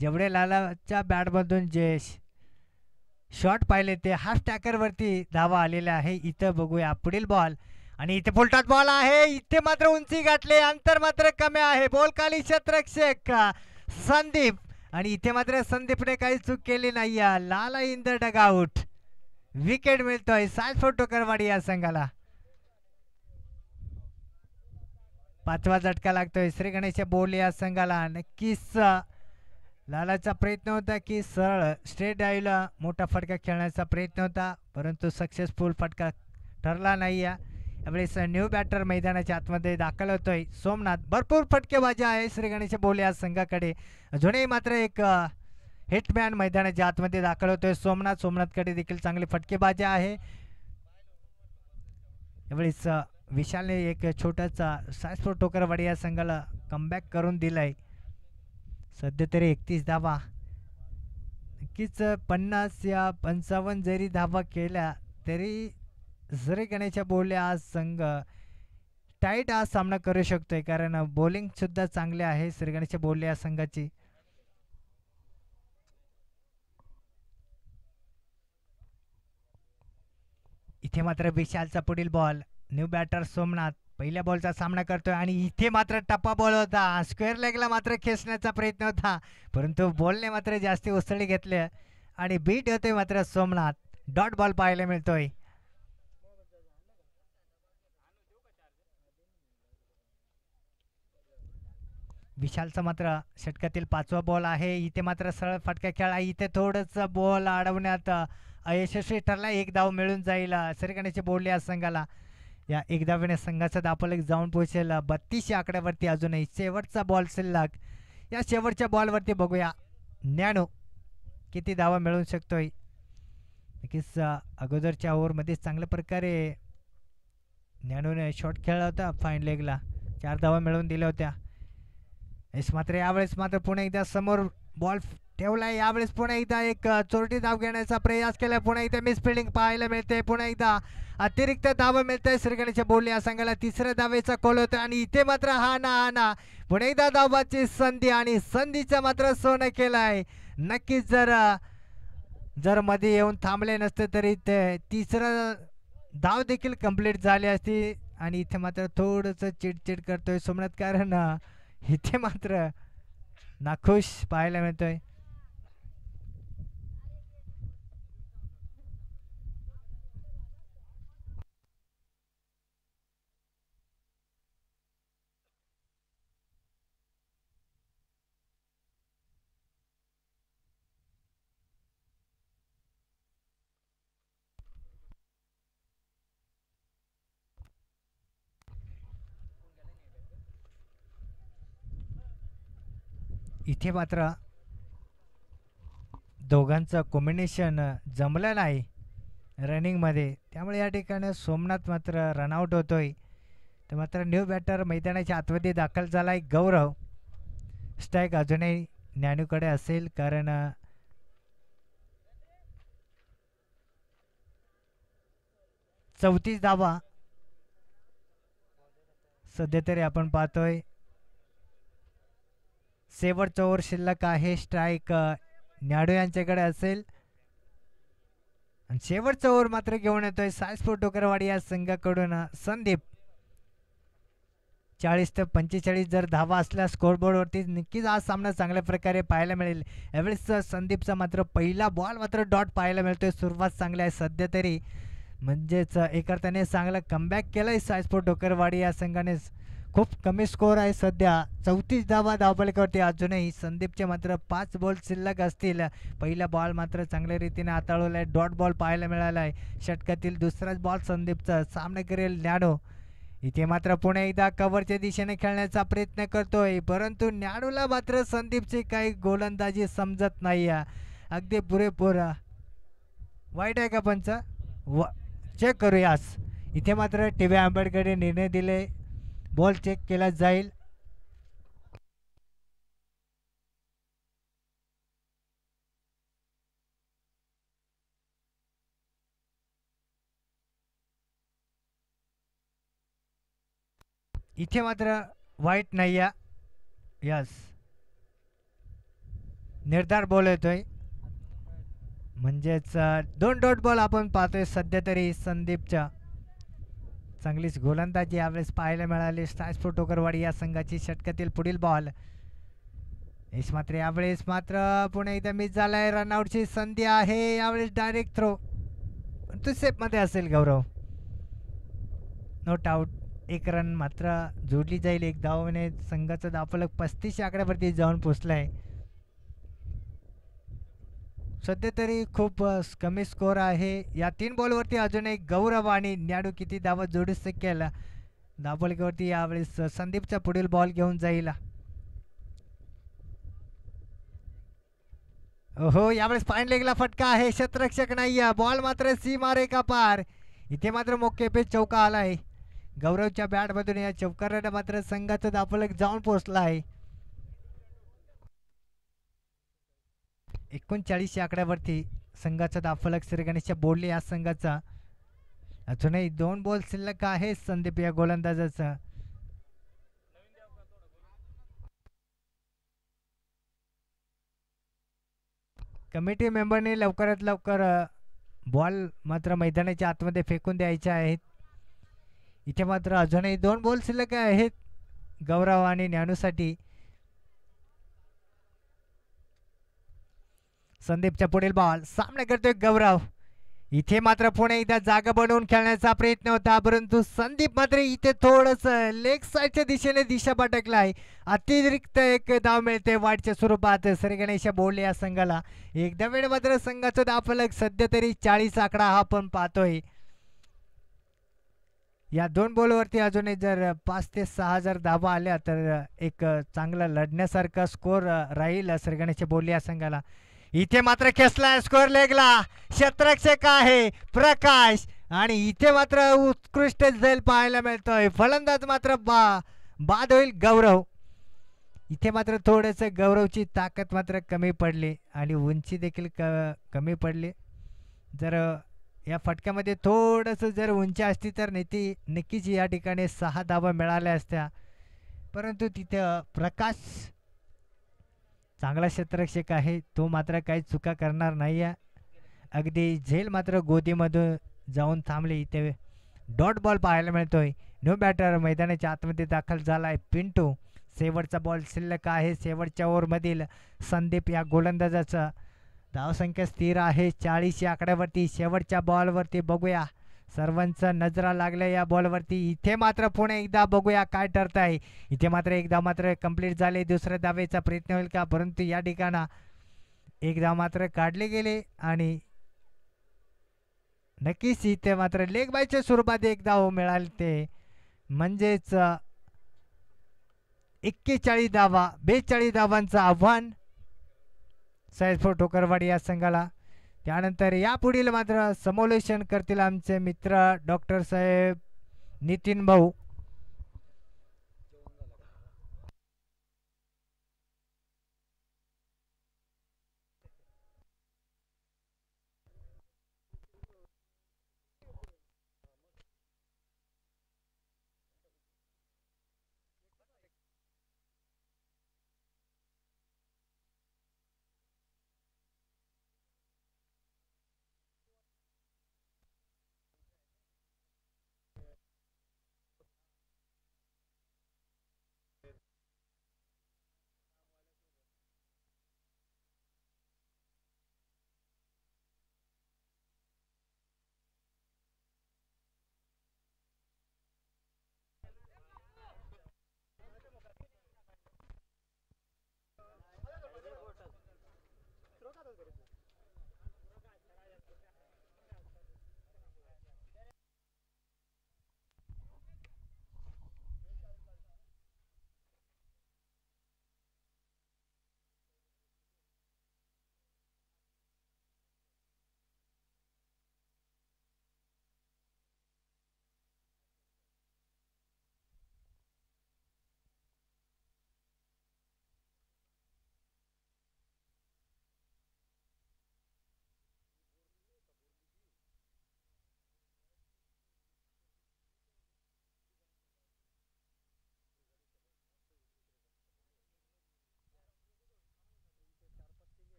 जेवढे लालाच्या बॅटमधून जे शॉट पाहिले ते हाफ टॅकरवरती धावा आलेल्या आहे. इथं बघूया पुढील बॉल आणि इथे फुलटॉस बॉल आहे. इथे मात्र उंची गाठले, अंतर मात्र कमी आहे. बॉल खाली क्षेत्ररक्षक संदीप आणि इथे मात्र संदीपने काही चूक केली नाही. लाला इन द डगआउट. विकेट मिळतोय सायफोर टोकरवाडी या संघाला. 5वा झटका लागतोय श्री गणेश बोले या संघाला. नक्कीच लालाचा प्रयत्न होता की सरळ स्ट्रेट डाईव्हला मोठा फटका खेळण्याचा प्रयत्न होता परंतु सक्सेसफुल फटका ठरला नाही. यावेळेस न्यू बॅटर मैदानाच्या आतमध्ये दाखल होतोय सोमनाथ. भरपूर फटकेबाजी आहे श्री गणेश बोले या संघाकडे. अजूनही मात्र एक हिटमॅन मैदानाच्या आतमध्ये दाखल होतोय सोमनाथ. सोमनाथकडे देखील चांगली फटकेबाजी आहे. यावेळेस विशालने एक छोटासा सायस्फोर टोकरवाडी या संघाला कमबॅक करून दिलाय. सध्या तरी 31 धावा. नक्कीच 50 या 55 जरी धावा केल्या तरी श्री गणेश बोले आज संघ टाईट आज सामना करू शकतोय कारण बॉलिंग सुद्धा चांगले आहे श्री गणेश बोले या संघाची. इथे मात्र विशालचा पुढील बॉल. न्यू बॅटर सोमनाथ पहिल्या बॉलचा सामना करतोय आणि इथे मात्र टप्पा बॉल होता. स्क्वेअर लेगला मात्र खेचण्याचा प्रयत्न होता परंतु बॉलने मात्र जास्ती उसळी घेतले आणि बीट होते मात्र सोमनाथ. डॉट बॉल पाहायला मिळतोय. विशालचा मात्र षटकातील 5वा बॉल आहे. इथे मात्र सरळ फटका खेळा. इथे थोडंच बॉल अडवण्यात अयशस्वी ठरला. एक धाव मिळून जाईल श्री गणेश बोले या संघाला. या एक धावेने संघाचा दापलक जाऊन पोहोचेल 32 या आकड्यावरती. अजूनही शेवटचा बॉल शिल्लक. या शेवटच्या बॉलवरती बघूया ज्ञानू किती धावा मिळवू शकतोय. नक्कीच अगोदरच्या ओव्हरमध्ये चांगल्या प्रकारे ज्ञानूने शॉट खेळला होता. फाईन लेगला 4 धावा मिळवून दिल्या होत्या. मात्र यावेळेस मात्र पुन्हा एकदा समोर बॉल ठेवलाय. यावेळेस पुन्हा एकदा एक चोरटी धाव घेण्याचा प्रयास केला. पुन्हा एकदा मिस फिल्डिंग पाहायला मिळते. पुन्हा एकदा अतिरिक्त धाव मिळते श्री गणेश बोले या संघाला. तिसऱ्या धावेचा कॉल होता आणि इथे मात्र हा ना पुन्हा एकदा धावाची संधी आणि संधीचं मात्र सोनं केलंय. नक्कीच जर मध्ये येऊन थांबले नसते तरी ते तिसरं धाव देखील कंप्लीट झाली असती. आणि इथे मात्र थोडंसं चिडचिड करतोय सोमनाथ कारण इथे मात्र नाखुश पाहायला मिळतोय. इथे मात्र दोघांचं कॉम्बिनेशन जमलं नाही रनिंगमध्ये त्यामुळे या ठिकाणी सोमनाथ मात्र रनआउट होतोय. तर मात्र न्यू बॅटर मैदानाच्या आतमध्ये दाखल झालाय गौरव. स्ट्राईक अजूनही ज्ञानूकडे असेल कारण 34 धावा सध्या तरी आपण पाहतोय. शेवटचा ओव्हर शिल्लक आहे. स्ट्राईक न्याडू यांच्याकडे असेल आणि शेवटचा ओव्हर मात्र घेऊन येतोय सायस्फोर टोकरवाडी या संघाकडून संदीप. 40 ते 45 जर धावा असल्या स्कोरबोर्डवरती नक्कीच आज सामना चांगल्या प्रकारे पाहायला मिळेल. यावेळेस संदीपचा मात्र पहिला बॉल मात्र डॉट पाहायला मिळतोय. सुरुवात चांगली आहे सध्या तरी म्हणजेच एक अर्थाने चांगला कमबॅक केलाय सायस्फोर टोकरवाडी या संघाने. खूप कमी स्कोर आहे सध्या 34 धावा धावफलकावरती. अजूनही संदीपचे मात्र 5 बॉल शिल्लक असतील. पहिला बॉल मात्र चांगल्या रीतीने हाताळवलाय. डॉट बॉल पाहायला मिळाला आहे. षटकातील दुसराच बॉल संदीपचा. सामना करेल न्याडो. इथे मात्र पुन्हा एकदा कव्हरच्या दिशेने खेळण्याचा प्रयत्न करतोय परंतु न्याडूला मात्र संदीपची काही गोलंदाजी समजत नाही. अगदी पुरेपूर वाईट आहे का पंच चेक करूयास. इथे मात्र टीव्ही आंबेडकरने निर्णय दिले बॉल चेक केला जाईल. इथे मात्र वाईट नाही आहे. यस, निर्धार बॉल येतोय. म्हणजेच दोन डॉट बॉल आपण पाहतोय सध्या तरी संदीपच्या. चांगलीच गोलंदाजी यावेळेस पाहायला मिळाली स्टार्स फोटोकरवाडी या संघाची. षटकातील पुढील बॉल यश मात्र यावेळेस मात्र पुन्हा एकदा मिस झालाय. रनआउटची संधी आहे यावेळेस. डायरेक्ट थ्रो तो सेफमध्ये असेल गौरव. Not out. एक रन मात्र जोडली जाईल एक धावाने. संघाचा धावफलक 35 आकड्यावरती जाऊन पोचलाय. सध्या तरी खूप कमी स्कोर आहे. या 3 बॉलवरती अजून एक गौरव आणि न्याडू किती धावा जोडू शकेल धावफलकावरती यावेळेस संदीपचा पुढील बॉल घेऊन जाईल. हो, यावेळेस फाईन लेगला फटका आहे. क्षेत्ररक्षक नाही. बॉल मात्र सीमा रेखा पार. इथे मात्र मोकेपे चौका आलाय गौरवच्या बॅटमधून. या चौकाराने मात्र संघाचा धावफलक जाऊन पोहोचला आहे. 39 आकड्यावरती संघाचा धावफलक श्रीगणेशच्या बोडले या संघाचा. अजूनही 2 बॉल शिल्लक आहे संदीप या गोलंदाजाचा. कमिटी मेंबरने लवकरात लवकर बॉल मात्र मैदानाच्या आतमध्ये फेकून द्यायचे आहेत. इथे मात्र अजूनही 2 बॉल शिल्लक आहेत गौरव आणि ज्ञानूसाठी. संदीपच्या पुढील बॉल सामना करतोय गौरव. इथे मात्र पुणे एकदा जागा बनवून खेळण्याचा प्रयत्न होता, परंतु संदीप मात्र इथे थोडस लेग साईडच्या दिशेने दिशा भटकलाय. अतिरिक्त एक धाव मिळते वाईटच्या स्वरूपात श्रीगणेश बोलले या संघाला. एकदा वेळ मात्र संघाचा धावफलक सध्या तरी 40 आकडा हा आपण पाहतोय. या 2 बॉलवरती अजूनही जर 5 ते 6 जर धावा आल्या तर एक चांगला लढण्यासारखा स्कोर राहील श्रीगणेश बोलले या संघाला. इथे मात्र खेचला स्कोर लेगला. क्षेत्ररक्षक आहे प्रकाश आणि इथे मात्र उत्कृष्ट झेल पाहायला मिळतोय. फलंदाज मात्र बाद होईल गौरव. इथे मात्र थोडस गौरवची ताकद मात्र कमी पडली आणि उंची देखील कमी पडली. जर या फटक्यामध्ये थोडस जर उंची असती तर नक्कीच या ठिकाणी 6 धावा मिळाल्या असत्या, परंतु तिथे प्रकाश चांगला क्षेत्ररक्षक आहे. तो मात्र काही चुका करणार नाही आहे. अगदी झेल मात्र गोदीमधून जाऊन थांबले. इथे डॉट बॉल पाहायला मिळतोय. न्यू बॅटर मैदानाच्या आतमध्ये दाखल झालाय पिंटू. शेवटचा बॉल शिल्लक आहे शेवटच्या ओव्हरमधील संदीप या गोलंदाजाचा. धावसंख्या स्थिर आहे 40 या आकड्यावरती. शेवटच्या बॉलवरती बघूया, सर्वांचा नजरा लागल्या या बॉलवरती. इथे मात्र पुणे एकदा बघूया काय ठरत आहे. इथे मात्र एकदा मात्र कंप्लीट झाले. दुसऱ्या धावेचा प्रयत्न होईल का, परंतु या ठिकाणा एक धाव मात्र काढले गेले आणि नक्कीच इथे मात्र लेग बायच्या स्वरूपात एक धाव मिळाले ते, म्हणजेच 41 धावा 42 धावांचं आव्हान सैयदपूर ठोकरवाडी या संघाला. त्यानंतर यापुढील मात्र समोलेशन करतील आमचे मित्र डॉक्टर साहेब नितीन भाऊ.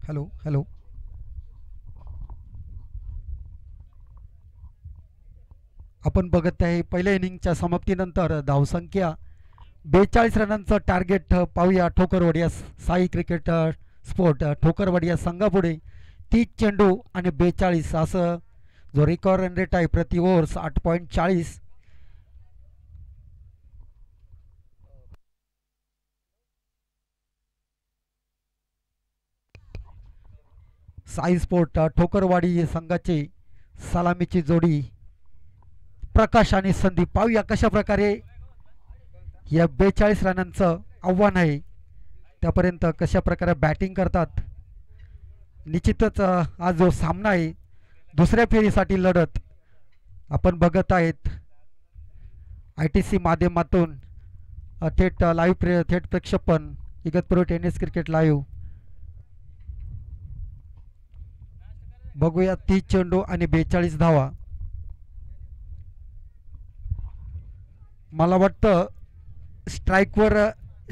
Hello hello. आपण बघत आहे पहिल्या इनिंगच्या समाप्तीनंतर धावसंख्या 42 रनांचं टार्गेट पाहूया. ठोकरवाडी या साई क्रिकेट स्पोर्ट ठोकरवाडी या संघापुढे 30 चेंडू आणि 42 असं जो रिकॉर्ड रन रेट आहे प्रति ओव्हर्स 8.40. साई स्पोर्ट ठोकरवाडी संघाची सलामीची जोडी प्रकाश आणि संदीप. पाहूया कशा प्रकारे या 42 रनांचं आव्हान आहे त्यापर्यंत कशा प्रकारे बॅटिंग करतात. निश्चितच आज जो सामना आहे दुसऱ्या फेरीसाठी लढत आपण बघत आहेत ITC माध्यमातून थेट लाईव्ह थेट प्रक्षेपण इगतपुरी टेनिस क्रिकेट लाईव्ह. बघूया 30 चेंडू आणि 42 धावा. मला वाटतं स्ट्राईकवर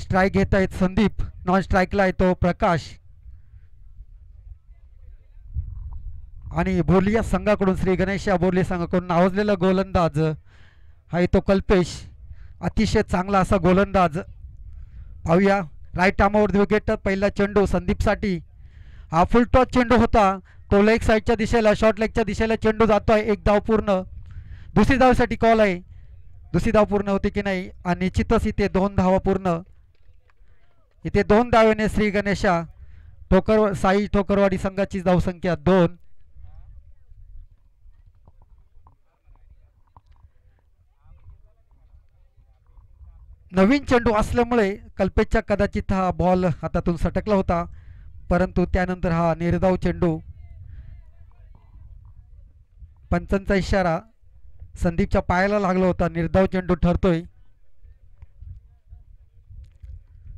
स्ट्राईक घेत आहेत संदीप, नॉन स्ट्राईकला येतो प्रकाश आणि बोर्ली या संघाकडून श्री गणेश या बोर्ली संघाकडून नावाजलेला गोलंदाज आहे तो कल्पेश. अतिशय चांगला असा गोलंदाज. पाहूया राईट आर्मावर विकेट. पहिला चेंडू संदीपसाठी. हा फुल टॉस चेंडू होता तो लेग साईडच्या दिशेला शॉर्ट लेगच्या दिशेला चेंडू जातोय. एक धाव पूर्ण. दुसरी धावसाठी कॉल आहे. दुसरी धाव पूर्ण होती की नाही. आणि निश्चितच इथे 2 धावा पूर्ण. इथे 2 धावेने श्री गणेशा साई ठोकरवाडी संघाची धावसंख्या 2. नवीन चेंडू असल्यामुळे कल्पेशच्या कदाचित हा बॉल हातातून सटकला होता परंतु त्यानंतर हा निर्धाव चेंडू. पंचांचा इशारा संदीपच्या पायाला लागला होता. निर्धाव चेंडू ठरतोय.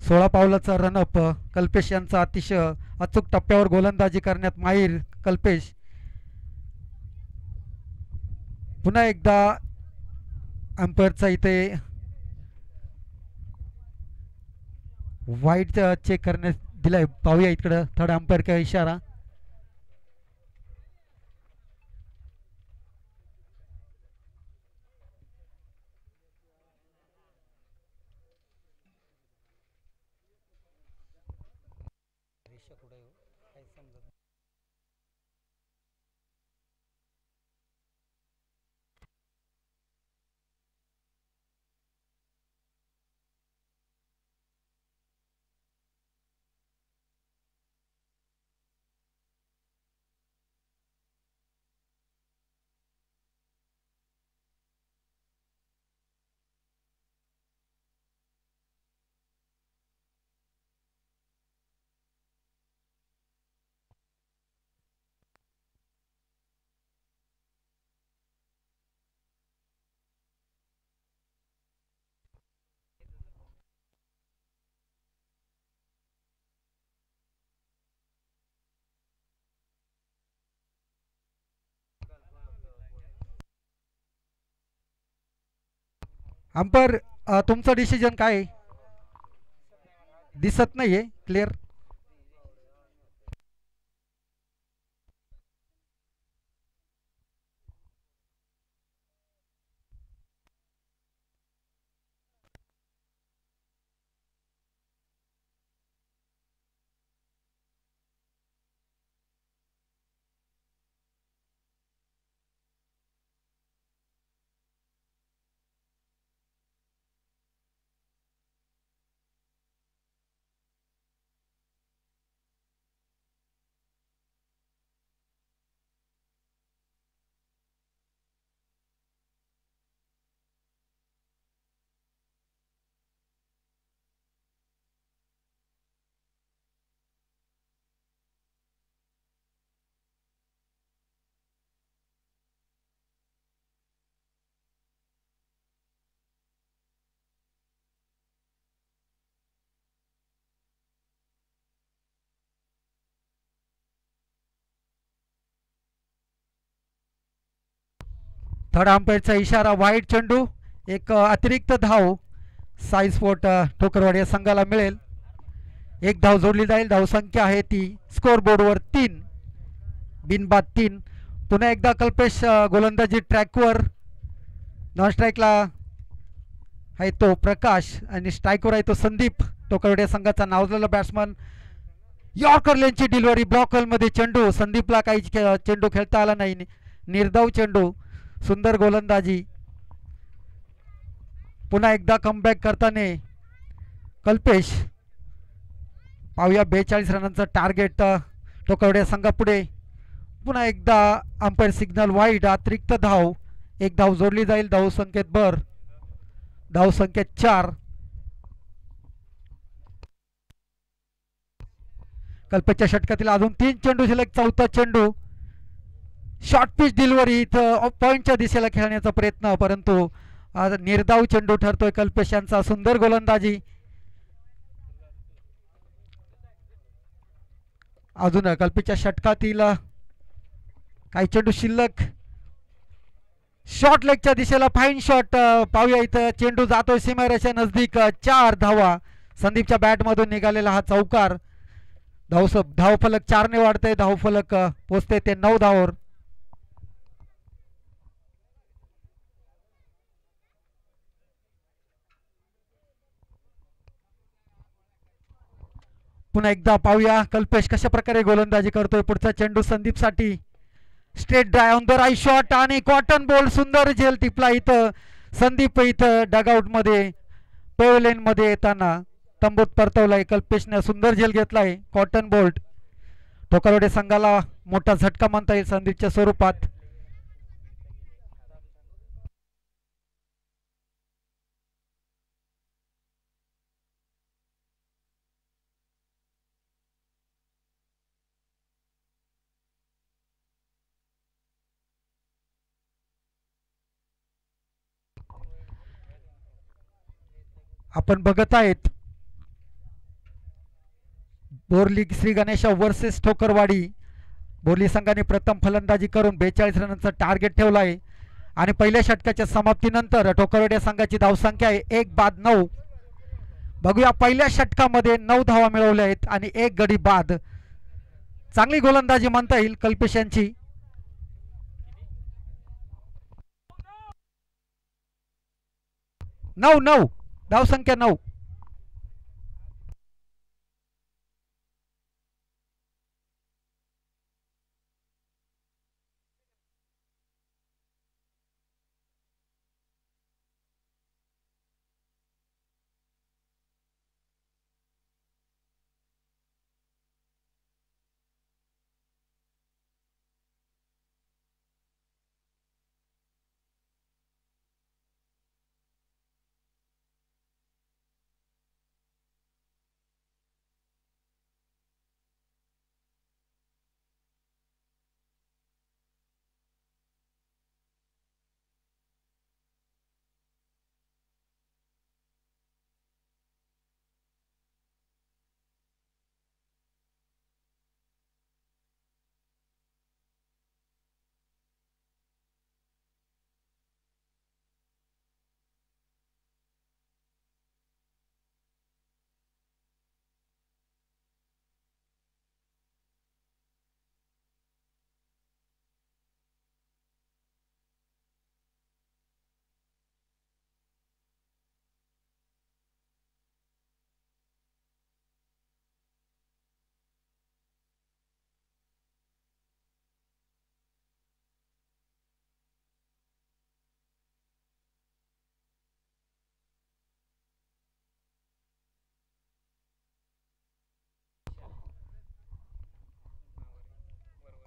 16 पावलाचा रनअप कल्पेश यांचा. अतिशय अचूक टप्प्यावर गोलंदाजी करण्यात माहीर कल्पेश. पुन्हा एकदा अंपायरचा इथे वाईट चेक करण्यात दिलाय. पाहूया इकडे थर्ड अंपायर का इशारा. अंपायर तुमचं डिसिजन काय आहे? दिसत नाहीये क्लिअर. थर्ड अंपायरचा इशारा. वाईट चेंडू. एक अतिरिक्त धाव साई स्पोर्ट ठोकरवाडी या संघाला मिळेल. एक धाव जोडली जाईल. धावसंख्या आहे ती स्कोर बोर्डवर 3, बिनबाद 3. पुन्हा एकदा कल्पेश गोलंदाजी ट्रॅकवर. नॉन स्ट्राईकला आहे तो प्रकाश आणि स्ट्राईकवर आहे तो संदीप. टोकरवडे संघाचा नावजलेला बॅट्समन. यॉर्कर लेनची डिलिव्हरी ब्लॉक होलमध्ये चेंडू. संदीपला काही चेंडू खेळता आला नाही. निर्धाव चेंडू. सुंदर गोलंदाजी. पुन्हा एकदा कमबॅक करताना कल्पेश. पाहूया 42 रनांचं टार्गेट टोकरवडे संघापुढे. पुन्हा एकदा अंपायर सिग्नल वाईड. अतिरिक्त धाव. एक धाव जोडली जाईल. धावसंख्येत भर. धावसंख्येत 4. कल्पेशच्या षटकातील अजून 3 चेंडू शिल्लक. चौथा चेंडू. Short pitch delivery. इथं पॉईंटच्या दिशेला खेळण्याचा प्रयत्न, परंतु निर्धाव चेंडू ठरतोय. कल्पेश यांचा सुंदर गोलंदाजी. अजून कल्पेशच्या षटकातील काही चेंडू शिल्लक. शॉर्ट लेगच्या दिशेला फाईन शॉट. पाहूया इथं चेंडू जातोय सीमारेषा नजदीक. 4 धावा. संदीपच्या बॅटमधून निघालेला हा चौकार. धावफलक 4 ने वाढतंय. धावफलक पोचते ते 9 धावावर. पुन्हा एकदा पाहूया कल्पेश कशा प्रकारे गोलंदाजी करतोय. पुढचा चेंडू संदीपसाठी. Straight drive on the right shot आणि कॉटन बॉल. सुंदर झेल टिपला इथं. संदीप इथं डगआउट मध्ये पेव्हलियन मध्ये येताना तंबूत परतवलाय. कल्पेशने सुंदर झेल घेतलाय. Cotton bolt. टोकरवडे संघाला मोठा झटका म्हणता येईल संदीपच्या स्वरूपात. आपण बघत आहेत बोर्ली श्री गणेशा वर्सेस ठोकरवाडी. बोर्ली संघाने प्रथम फलंदाजी करून 42 रनांचं टार्गेट ठेवलं आहे आणि पहिल्या षटकाच्या समाप्तीनंतर ठोकरवाडी संघाची धावसंख्या आहे 1-9. बघूया पहिल्या षटकामध्ये 9 धावा मिळवल्या आहेत आणि 1 गडी बाद. चांगली गोलंदाजी म्हणता येईल कल्पेश यांची. नऊ धावसंख्या 9.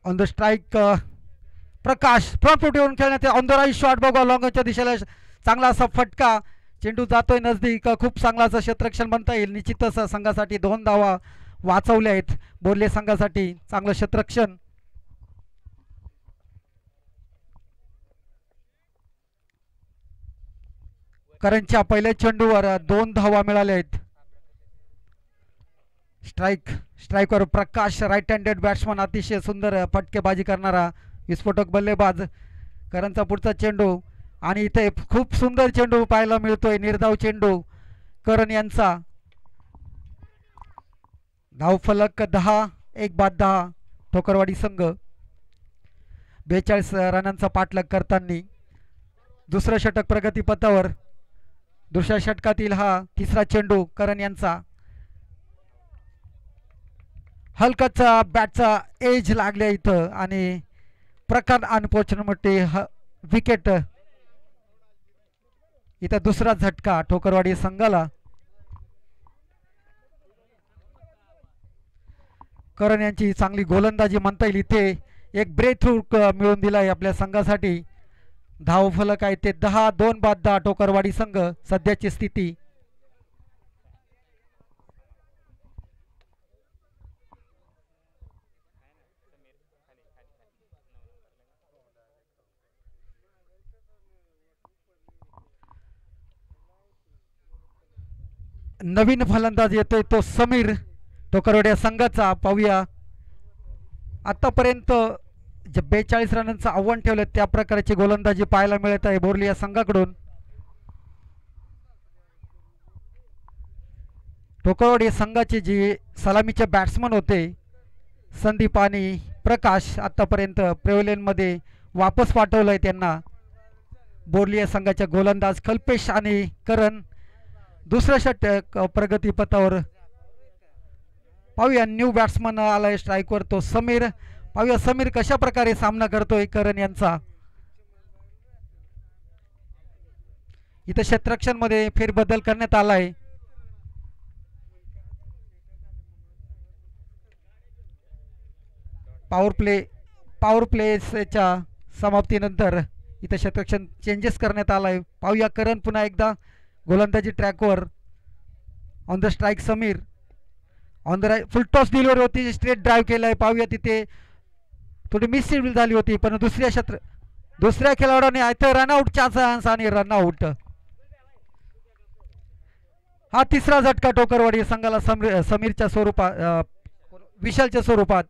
On the strike Prakash. Front foot येऊन खेळण्यात ऑन द राईट शॉट. बघा लॉंगच्या दिशेला चांगला असा फटका. चेंडू जातोय नजदीक. खूप चांगला असं क्षेत्ररक्षण म्हणता येईल. निश्चितच संघासाठी 2 धावा वाचवल्या आहेत. बोर्ले संघासाठी चांगलं क्षेत्ररक्षण. करणच्या पहिल्या चेंडूवर 2 धावा मिळाल्या आहेत. स्ट्राईकवर प्रकाश राईट हँडेड बॅट्समन. अतिशय सुंदर फटकेबाजी करणारा विस्फोटक बल्लेबाज. करणचा पुढचा चेंडू आणि इथे खूप सुंदर चेंडू पाहायला मिळतोय. निर्धाव चेंडू करण यांचा. धावफलक 10, 1 बाद 10 ठोकरवाडी संघ. 42 रनांचा पाठलाग करताना दुसरं षटक प्रगतीपथावर. दुसऱ्या षटकातील हा तिसरा चेंडू करण यांचा. हलकाचा बॅटचा एज लागल्या इथं आणि प्रकार अनफॉर्च्युनेटली विकेट. इथं दुसरा झटका ठोकरवाडी संघाला. करण यांची चांगली गोलंदाजी म्हणता येईल. इथे एक ब्रेक थ्रू मिळून दिला आहे आपल्या संघासाठी. धावफलक आहे ते 10, 2 बाद 10 ठोकरवाडी संघ. सध्याची स्थिती नवीन फलंदाज येतोय तो समीर ठोकरवाडी संघाचा. पाहूया आतापर्यंत जे 42 रनांचं आव्हान ठेवलं त्या प्रकारची गोलंदाजी पाहायला मिळत आहे बोर्ली या संघाकडून. ठोकरवाडी संघाचे जे सलामीचे बॅट्समन होते संदीप आणि प्रकाश आतापर्यंत पेव्हिलियनमध्ये वापस पाठवलंय त्यांना. बोर्ली या संघाच्या गोलंदाज कल्पेश आणि करण. दुसरं षटक प्रगतीपथावर. पाहूया न्यू बॅट्समन आलाय स्ट्राईकवर तो समीर. पाहूया समीर कशा प्रकारे सामना करतोय करण यांचा. इथं क्षेत्ररक्षण मध्ये फेरबदल करण्यात आलाय. पॉवर प्लेच्या समाप्तीनंतर इथं क्षेत्ररक्षण चेंजेस करण्यात आलाय. पाहूया करण पुन्हा एकदा गोलंदाजी ट्रॅकवर. On the strike Sameer. On the right full toss delivery होती. स्ट्रेट ड्राईव्ह केलाय. पाहूया तिथे थोडी मिस झाली होती पण दुसऱ्या खेळाडूने इथे रनआउटचा चान्स आणि रनआउट. हा तिसरा झटका ठोकरवाडी संघाला समीरच्या स्वरूपात विशालच्या स्वरूपात.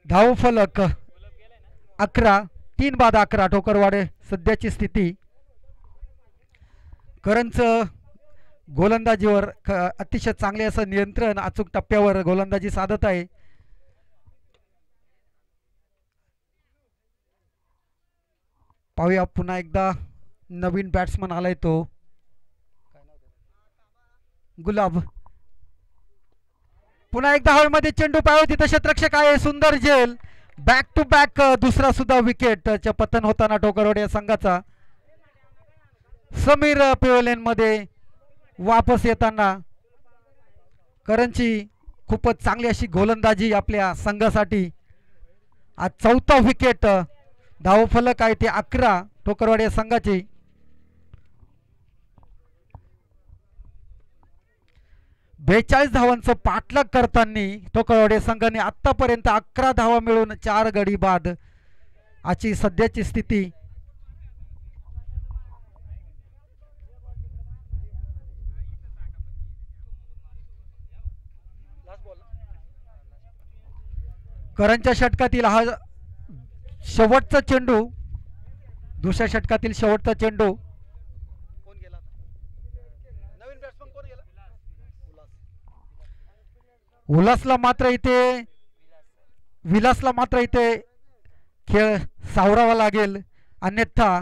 धावफलक 11, 3 बाद 11 ठोकरवाडी. सध्याची स्थिती करणचं गोलंदाजीवर अतिशय चांगले असं नियंत्रण अचूक टप्प्यावर गोलंदाजी साधत आहे. पाहूया पुन्हा एकदा नवीन बॅट्समन आलाय तो गुलाब. पुन्हा एकदा हवेमध्ये चेंडू पाहू. तिथं क्षेत्ररक्षक आहे सुंदर झेल. बॅक टू बॅक दुसरा सुद्धा विकेटच्या पतन होताना ठोकरवाडी या संघाचा. समीर पेव्हिलियन मध्ये वापस येताना करणची खूपच चांगली अशी गोलंदाजी आपल्या संघासाठी. आज चौथा विकेट. धावफलक आहे ते 11 ठोकरवाडी या संघाची. बेचाळीस धावांचं पाठलाग करताना ठोकरवाडी संघाने आतापर्यंत 11 धावा मिळून 4 गडी बाद. आजची सध्याची स्थिती. करणच्या षटकातील हा शेवटचा चेंडू. दुसऱ्या षटकातील शेवटचा चेंडू. विलासला मात्र इथे खेळ सावरावा लागेल अन्यथा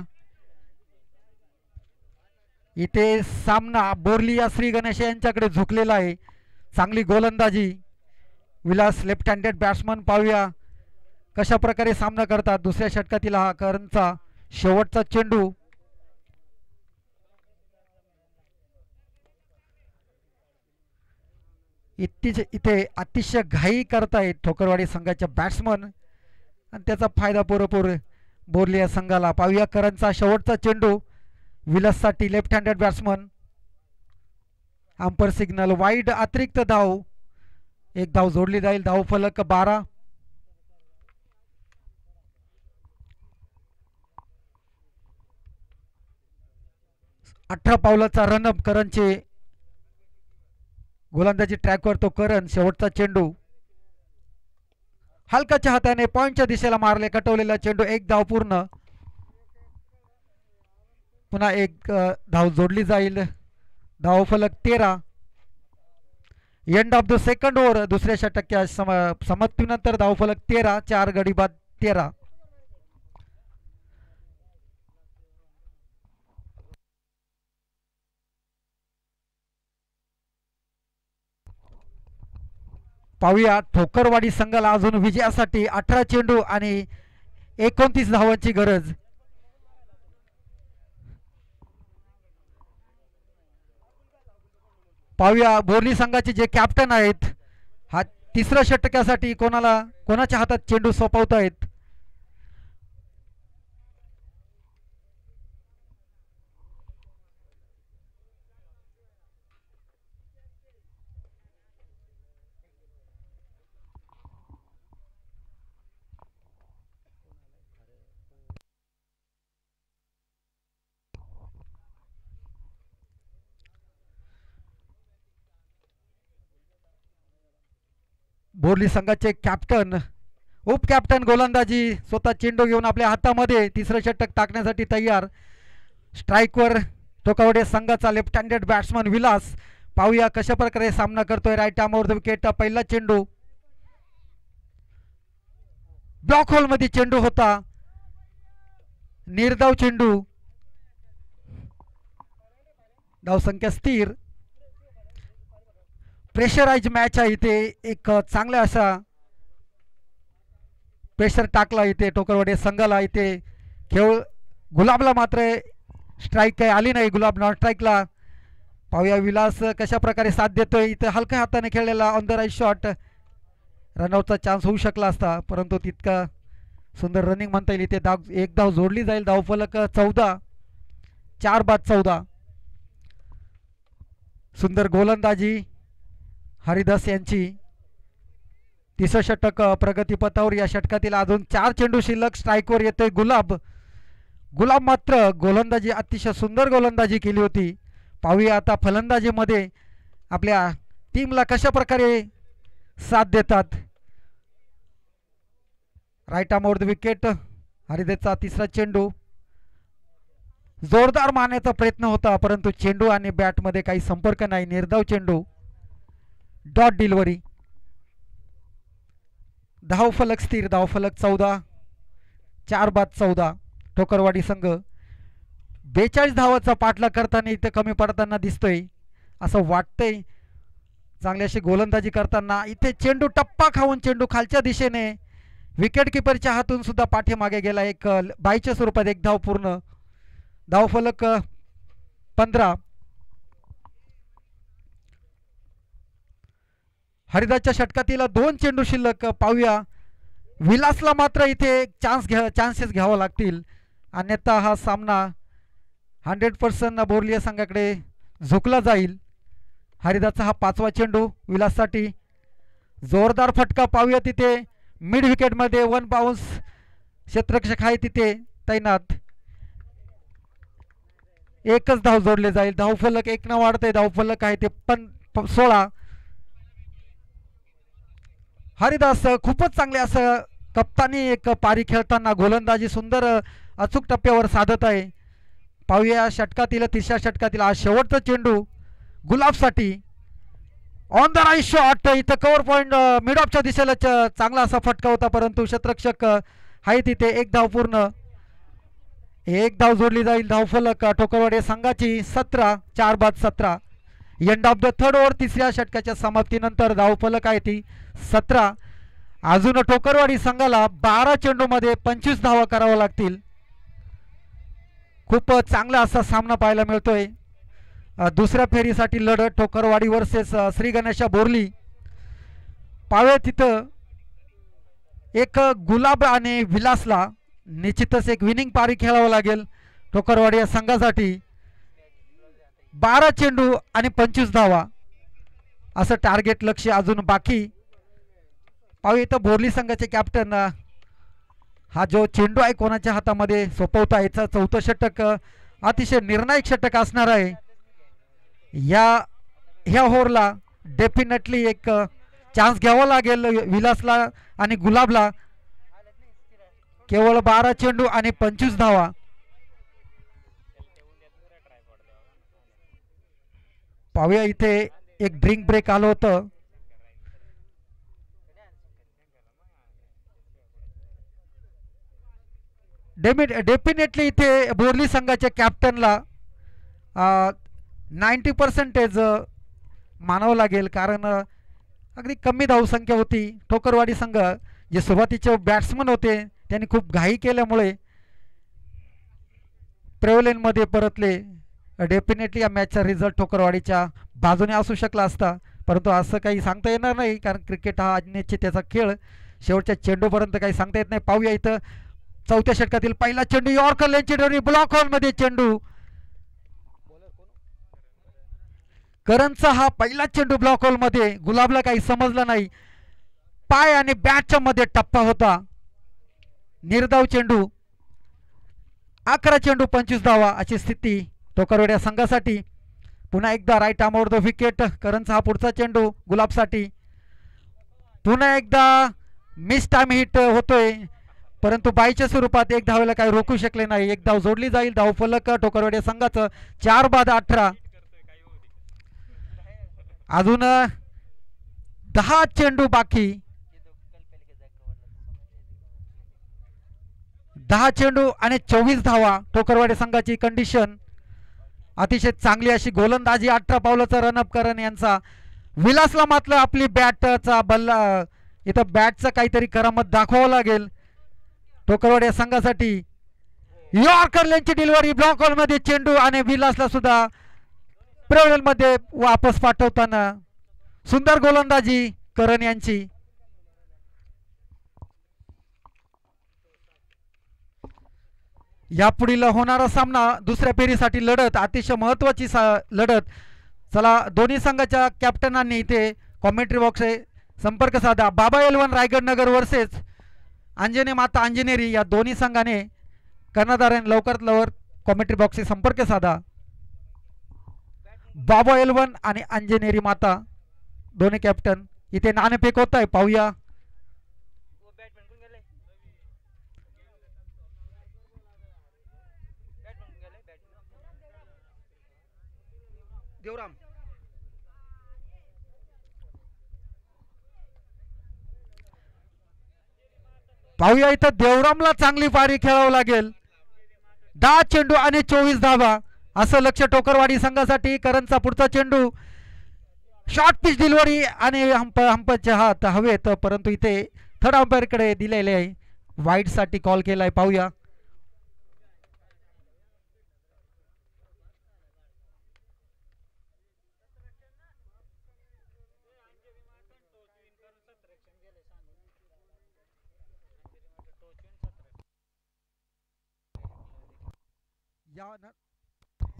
इथे सामना बोर्ली या श्री गणेश यांच्याकडे झुकलेला आहे. चांगली गोलंदाजी विलास लेफ्ट हँडेड बॅट्समन. पाहूया कशा प्रकारे सामना करतात. दुसऱ्या षटकातील हा करणचा शेवटचा चेंडू. इथे अतिशय घाई करतायत ठोकरवाडी संघाच्या बॅट्समन आणि त्याचा फायदा पुरेपूर बोर्ली या संघाला. पाहूया करणचा शेवटचा चेंडू विलाससाठी left handed batsman. Umpire signal wide. अतिरिक्त धाव. 1 धाव जोडली जाईल. धावफलक 12. पावलाचा रनअप करणचे. गोलंदाजी ट्रॅकवर तो करण. शेवटचा चेंडू हलकाच्या हाताने पॉइंटच्या दिशेला मारले. कटवलेला चेंडू. 1 धाव पूर्ण. पुन्हा एक धाव जोडली जाईल. धावफलक 13. End of the second over. दुसऱ्या षटकाच्या समाप्तीनंतर धावफलक 13. 4 गडी बाद 13. पाहूया ठोकरवाडी संघाला अजून विजयासाठी 18 चेंडू आणि 29 धावांची गरज. पाहूया बोर्ली संघाचे जे कॅप्टन आहेत हा तिसऱ्या षटकासाठी कोणाच्या हातात चेंडू सोपवतायत. बोर्ली संघाचे कॅप्टन उपकॅप्टन गोलंदाजी स्वतः चेंडू घेऊन आपल्या हातामध्ये तिसरं षटक टाकण्यासाठी तयार. स्ट्राईकवर टोकावडे संघाचा लेफ्ट हँडेड बॅट्समन विलास. पाहूया कशा प्रकारे सामना करतोय. राईट आर्मवर विकेट. पहिला चेंडू ब्लॉक होल मध्ये चेंडू होता. निर्धाव चेंडू. धावसंख्या स्थिर. प्रेशराइज मॅच आहे इथे. एक चांगला असा प्रेशर टाकला इथे टोकरवाडी संघाला. इथे खेळ गुलाबला मात्र स्ट्राईक काही आली नाही. गुलाब नॉन स्ट्राईकला. पाहूया विलास कशा प्रकारे साथ देतोय. इथे हलक्या हाताने खेळलेला ऑन द राईट शॉट. रनआउटचा चान्स होऊ शकला असता परंतु तितका सुंदर रनिंग म्हणता येईल. इथे एक धाव जोडली जाईल. धावफलक 14. 4 बाद 14. सुंदर गोलंदाजी हरिदास यांची. तिसरं षटक प्रगतीपथावर. या षटकातील अजून 4 चेंडू शिल्लक. स्ट्राईकवर येतोय गुलाब. गुलाब मात्र गोलंदाजी अतिशय सुंदर गोलंदाजी केली होती. पाहूया आता फलंदाजीमध्ये आपल्या टीमला कशा प्रकारे साथ देतात. राईट आर्मवर विकेट. हरिदासचा तिसरा चेंडू. जोरदार मारण्याचा प्रयत्न होता परंतु चेंडू आणि बॅटमध्ये काही संपर्क नाही. निर्धाव चेंडू. Dot delivery. धावफलक स्थिर. धावफलक 14. 4 बाद 14. ठोकरवाडी संघ 42 धावाचा पाठलाग करताना इथे कमी पडताना दिसतोय असं वाटतंय. चांगली अशी गोलंदाजी करताना इथे चेंडू टप्पा खाऊन चेंडू खालच्या दिशेने विकेट किपरच्या हातून सुद्धा पाठीमागे गेला. एक बाईच्या स्वरूपात एक धाव पूर्ण. धावफलक 15. हरिदासच्या षटकातील 2 चेंडू शिल्लक. पाहूया विलासला मात्र इथे चान्सेस घ्यावा लागतील अन्यथा हा सामना 100% बोर्ली संघाकडे झुकला जाईल. हरिदासचा हा 5वा चेंडू विलाससाठी. जोरदार फटका. पाहूया तिथे मिड विकेटमध्ये 1 बाउन्स. क्षेत्ररक्षक आहे तिथे तैनात. एकच धाव जोडले जाईल. धावफलक 1 न वाढतंय. धावफलक आहे ते 16. हरिदास खूपच चांगले असं कप्तानी एक पारी खेळताना गोलंदाजी सुंदर अचूक टप्प्यावर साधत आहे. पाहूया षटकातील तिसऱ्या षटकातील हा शेवटचा चेंडू गुलाबसाठी. On the right shot. इथं कव्हर पॉईंट मिड ऑफच्या दिशेला चांगला असा फटका होता परंतु क्षेत्ररक्षक आहे तिथे. 1 धाव पूर्ण. 1 धाव जोडली जाईल. धावफलक ठोकरवाडी संघाची 17. 4 बाद 17. End of the third over. तिसऱ्या षटकाच्या समाप्तीनंतर धावफलक आहे ती 17. अजून ठोकरवाडी संघाला 12 चेंडूमध्ये 25 धावा कराव्या लागतील. खूप चांगला असा सामना पाहायला मिळतोय. दुसऱ्या फेरीसाठी लढत ठोकरवाडी वर्सेस श्री गणेशा बोर्ली. पावे तिथं एक गुलाब आणि विलासला निश्चितच एक विनिंग पारी खेळावं लागेल ठोकरवाडी या संघासाठी. 12 चेंडू आणि 25 धावा असं टार्गेट लक्ष्य अजून बाकी. पाहू इथं बोर्ली संघाचे कॅप्टन हा जो चेंडू आहे कोणाच्या हातामध्ये सोपवता याचा 4थं षटक अतिशय निर्णायक षटक असणार आहे. ह्या ओव्हरला डेफिनेटली एक चान्स घ्यावा लागेल विलासला आणि गुलाबला. केवळ 12 चेंडू आणि 25 धावा. पाहूया इथे एक ड्रिंक ब्रेक आलं होतं. डेफिनेटली इथे बोर्ली संघाच्या कॅप्टनला 90% मानावं लागेल, कारण अगदी कमी धावसंख्या होती. ठोकरवाडी संघ जे सुरुवातीचे बॅट्समन होते त्यांनी खूप घाई केल्यामुळे प्रेव्हलेनमध्ये परतले. डेफिनेटली या मॅचचा रिझल्ट ठोकरवाडीच्या बाजूने असू शकला असता, परंतु असं काही सांगता येणार नाही, कारण क्रिकेट हा अनिश्चिततेचा खेळ. शेवटच्या चेंडूपर्यंत काही सांगता येत नाही. पाहूया इथं चौथ्या षटकातील पहिला चेंडू, यॉर्कर लेनची डोरी, ब्लॉक होलमध्ये चेंडू. करणचा हा पहिला चेंडू ब्लॉक होलमध्ये. गुलाबला काही समजलं नाही. पाय आणि बॅटच्या मध्ये टप्पा होता. निर्धाव चेंडू. 11 चेंडू 25 धावा अशी स्थिती ठोकरवाडी संघासाठी. पुन्हा एकदा राईट आर्मवर द विकेट. करणचा हा पुढचा चेंडू गुलाबसाठी. पुन्हा एकदा मिस टाइम हिट होतोय, परंतु बाईच्या स्वरूपात एक धावेला काही रोखू शकले नाही. एक धाव जोडली जाईल. धावफलक ठोकरवाडी संघाचं 4 बाद 18. अजून 10 चेंडू बाकी. 10 चेंडू आणि 24 धावा. ठोकरवाडी संघाची कंडिशन अतिशय चांगली अशी गोलंदाजी. 18 पावलाचा रनअप करण यांचा. विलासला मात्र आपली बॅटचा बल्ला, इथं बॅटचं काहीतरी करामत दाखवावं लागेल ठोकरवाडी संघासाठी. यॉर्कर लेनची डिलिव्हरी, ब्लॉक होलमध्ये चेंडू आणि विलासला सुद्धा प्रेव्हलेनमध्ये वापस पाठवताना सुंदर गोलंदाजी करण यांची. यापुढील होणारा सामना दुसऱ्या फेरीसाठी लढत, अतिशय महत्त्वाची लढत. चला, दोन्ही संघाच्या कॅप्टनांनी इथे कॉमेंट्री बॉक्स संपर्क साधा. बाबा एलवन रायगड नगर वर्सेस अंजनी माता अंजनेरी या दोन्ही संघाने कर्णधारांनी लवकरात लवकर कॉमेंट्री बॉक्सशी संपर्क साधा. बाबा एलवन आणि अंजनेरी माता दोन्ही कॅप्टन. इथे नाणेफेक होत आहे, पाहूया. देवराम पाहूया इथं देवरामला चांगली पारी खेळावं लागेल. 10 चेंडू आणि 24 धावा असं लक्ष ठोकरवाडी संघासाठी. करणचा पुढचा चेंडू, शॉर्ट पिच डिलिव्हरी आणि हंपच्या हात हवेत, परंतु इथे थर्ड अंपायरकडे दिलेले आहे. वाईड साठी कॉल केलाय, पाहूया.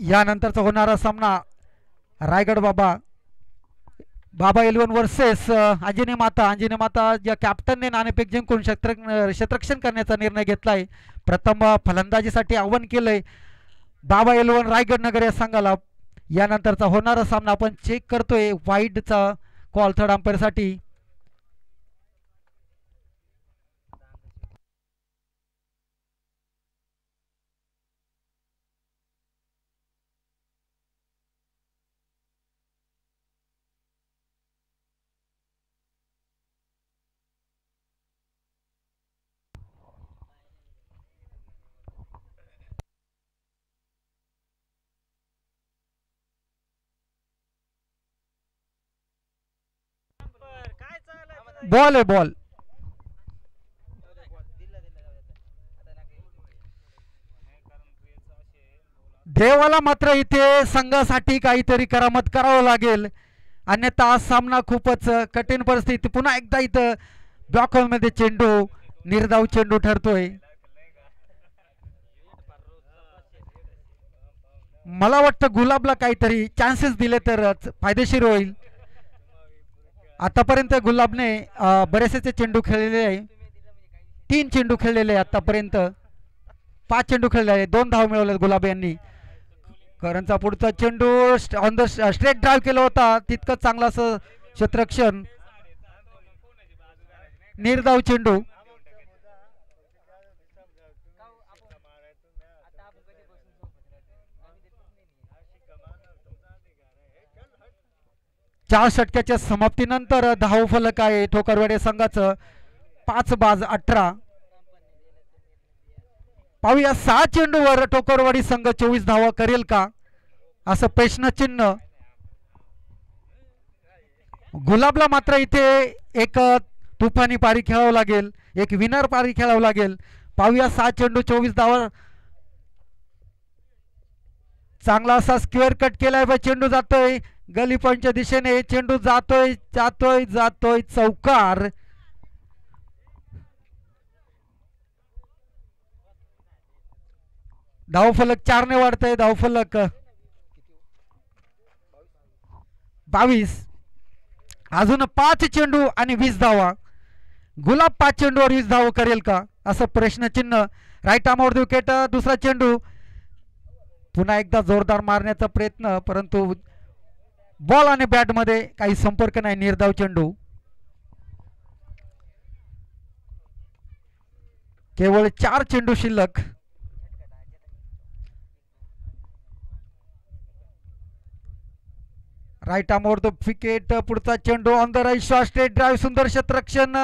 यानंतरचा होणारा सामना रायगड बाबा एलवन वर्सेस अंजनी माता. अंजनी माता या कॅप्टनने नाणेफेक जिंकून क्षेत्ररक्षण करण्याचा निर्णय घेतलाय. प्रथम फलंदाजीसाठी आव्हान केलंय बाबा एलवन रायगड नगर या संघाला. यानंतरचा होणारा सामना आपण चेक करतोय. वाईडचा कॉल थर्ड अंपायरसाठी. बॉल आहे, बॉल. देवाला मात्र इथे संघासाठी काहीतरी करामत करावं लागेल, अन्यथा हा सामना खूपच कठीण परिस्थिती. पुन्हा एकदा इथं ब्लॉक होलमध्ये चेंडू, निर्धाव चेंडू ठरतोय. मला वाटतं गुलाबला काहीतरी चान्सेस दिले तर फायदेशीर होईल. आतापर्यंत गुलाबने बरेचसे चेंडू खेळलेले आहे. 3 चेंडू खेळलेले आतापर्यंत. 5 चेंडू खेळले आहे. 2 धाव मिळवले गुलाब यांनी. करणचा पुढचा चेंडू ऑन द स्ट्रेट ड्राईव्ह केला होता, तितकं चांगलं असं क्षेत्ररक्षण. निर्धाव चेंडू. 4 षटकाच्या समाप्तीनंतर धावफलक आहे ठोकरवाडी संघाचं 5/18. पाहूया 6 चेंडूवर ठोकरवाडी संघ 24 धावा करेल का असं प्रश्नचिन्ह. गुलाबला मात्र इथे एक तुफानी पारी खेळावं लागेल, एक विनर पारी खेळावं लागेल. पाहूया 6 चेंडू 24 धावा. चांगला असा स्क्वेअर कट केलाय बा. चेंडू जातोय गली पॉइंटच्या दिशेने. चेंडू जातोय जातोय जातोय चौकार. धावफलक 4 ने वाढतंय. धावफलक 22. अजून 5 चेंडू आणि 20 धावा. गुलाब 5 चेंडूवर 20 धावा करेल का असं प्रश्नचिन्ह. राईट आर्मवर विकेट. दुसरा चेंडू पुन्हा एकदा जोरदार मारण्याचा प्रयत्न, परंतु बॉल आणि बॅट मध्ये काही संपर्क नाही. निर्धाव चेंडू. केवळ 4 चेंडू शिल्लक. राईट आर्मवर विकेट. पुढचा चेंडू on the right shot. Straight drive. सुंदर क्षेत्ररक्षण,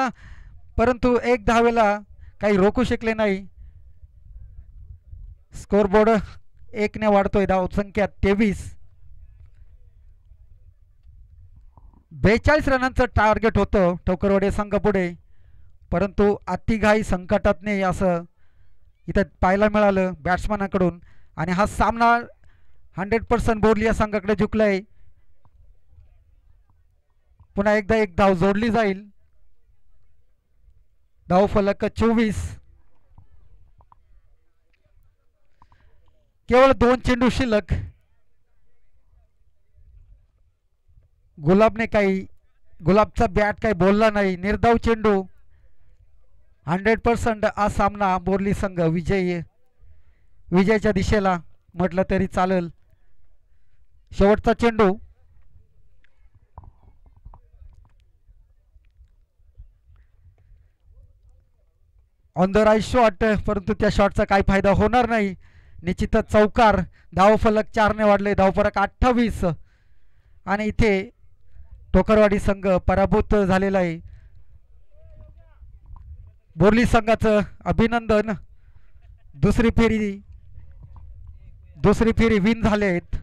परंतु एक धावेला काही रोखू शकले नाही. स्कोरबोर्ड 1 ने वाढतोय. धाव संख्या 23. 42 रनांचं टार्गेट होतं ठोकरवाडी संघापुढे, परंतु अतिघाई संकटात नाही असं इथं पाहायला मिळालं बॅट्समॅनाकडून. आणि हा सामना 100% बोर्ली या संघाकडे झुकलाय. पुन्हा एकदा एक धाव जोडली जाईल. धावफलक 24. केवळ 2 चेंडू शिल्लक. गुलाबचा बॅट काही बोलला नाही. निर्धाव चेंडू. 100% हा सामना बोर्ली संघ विजयाच्या दिशेला म्हटलं तरी चालेल. शेवटचा चेंडू. ऑन द राईट शॉट, परंतु त्या शॉटचा काही फायदा होणार नाही. निश्चितच चौकार. धावफलक 4 ने वाढले. धावफलक 28. आणि इथे ठोकरवाडी संघ पराभूत झालेला आहे. बोर्ली संघाचं अभिनंदन. दुसरी फेरी विन झाले आहेत.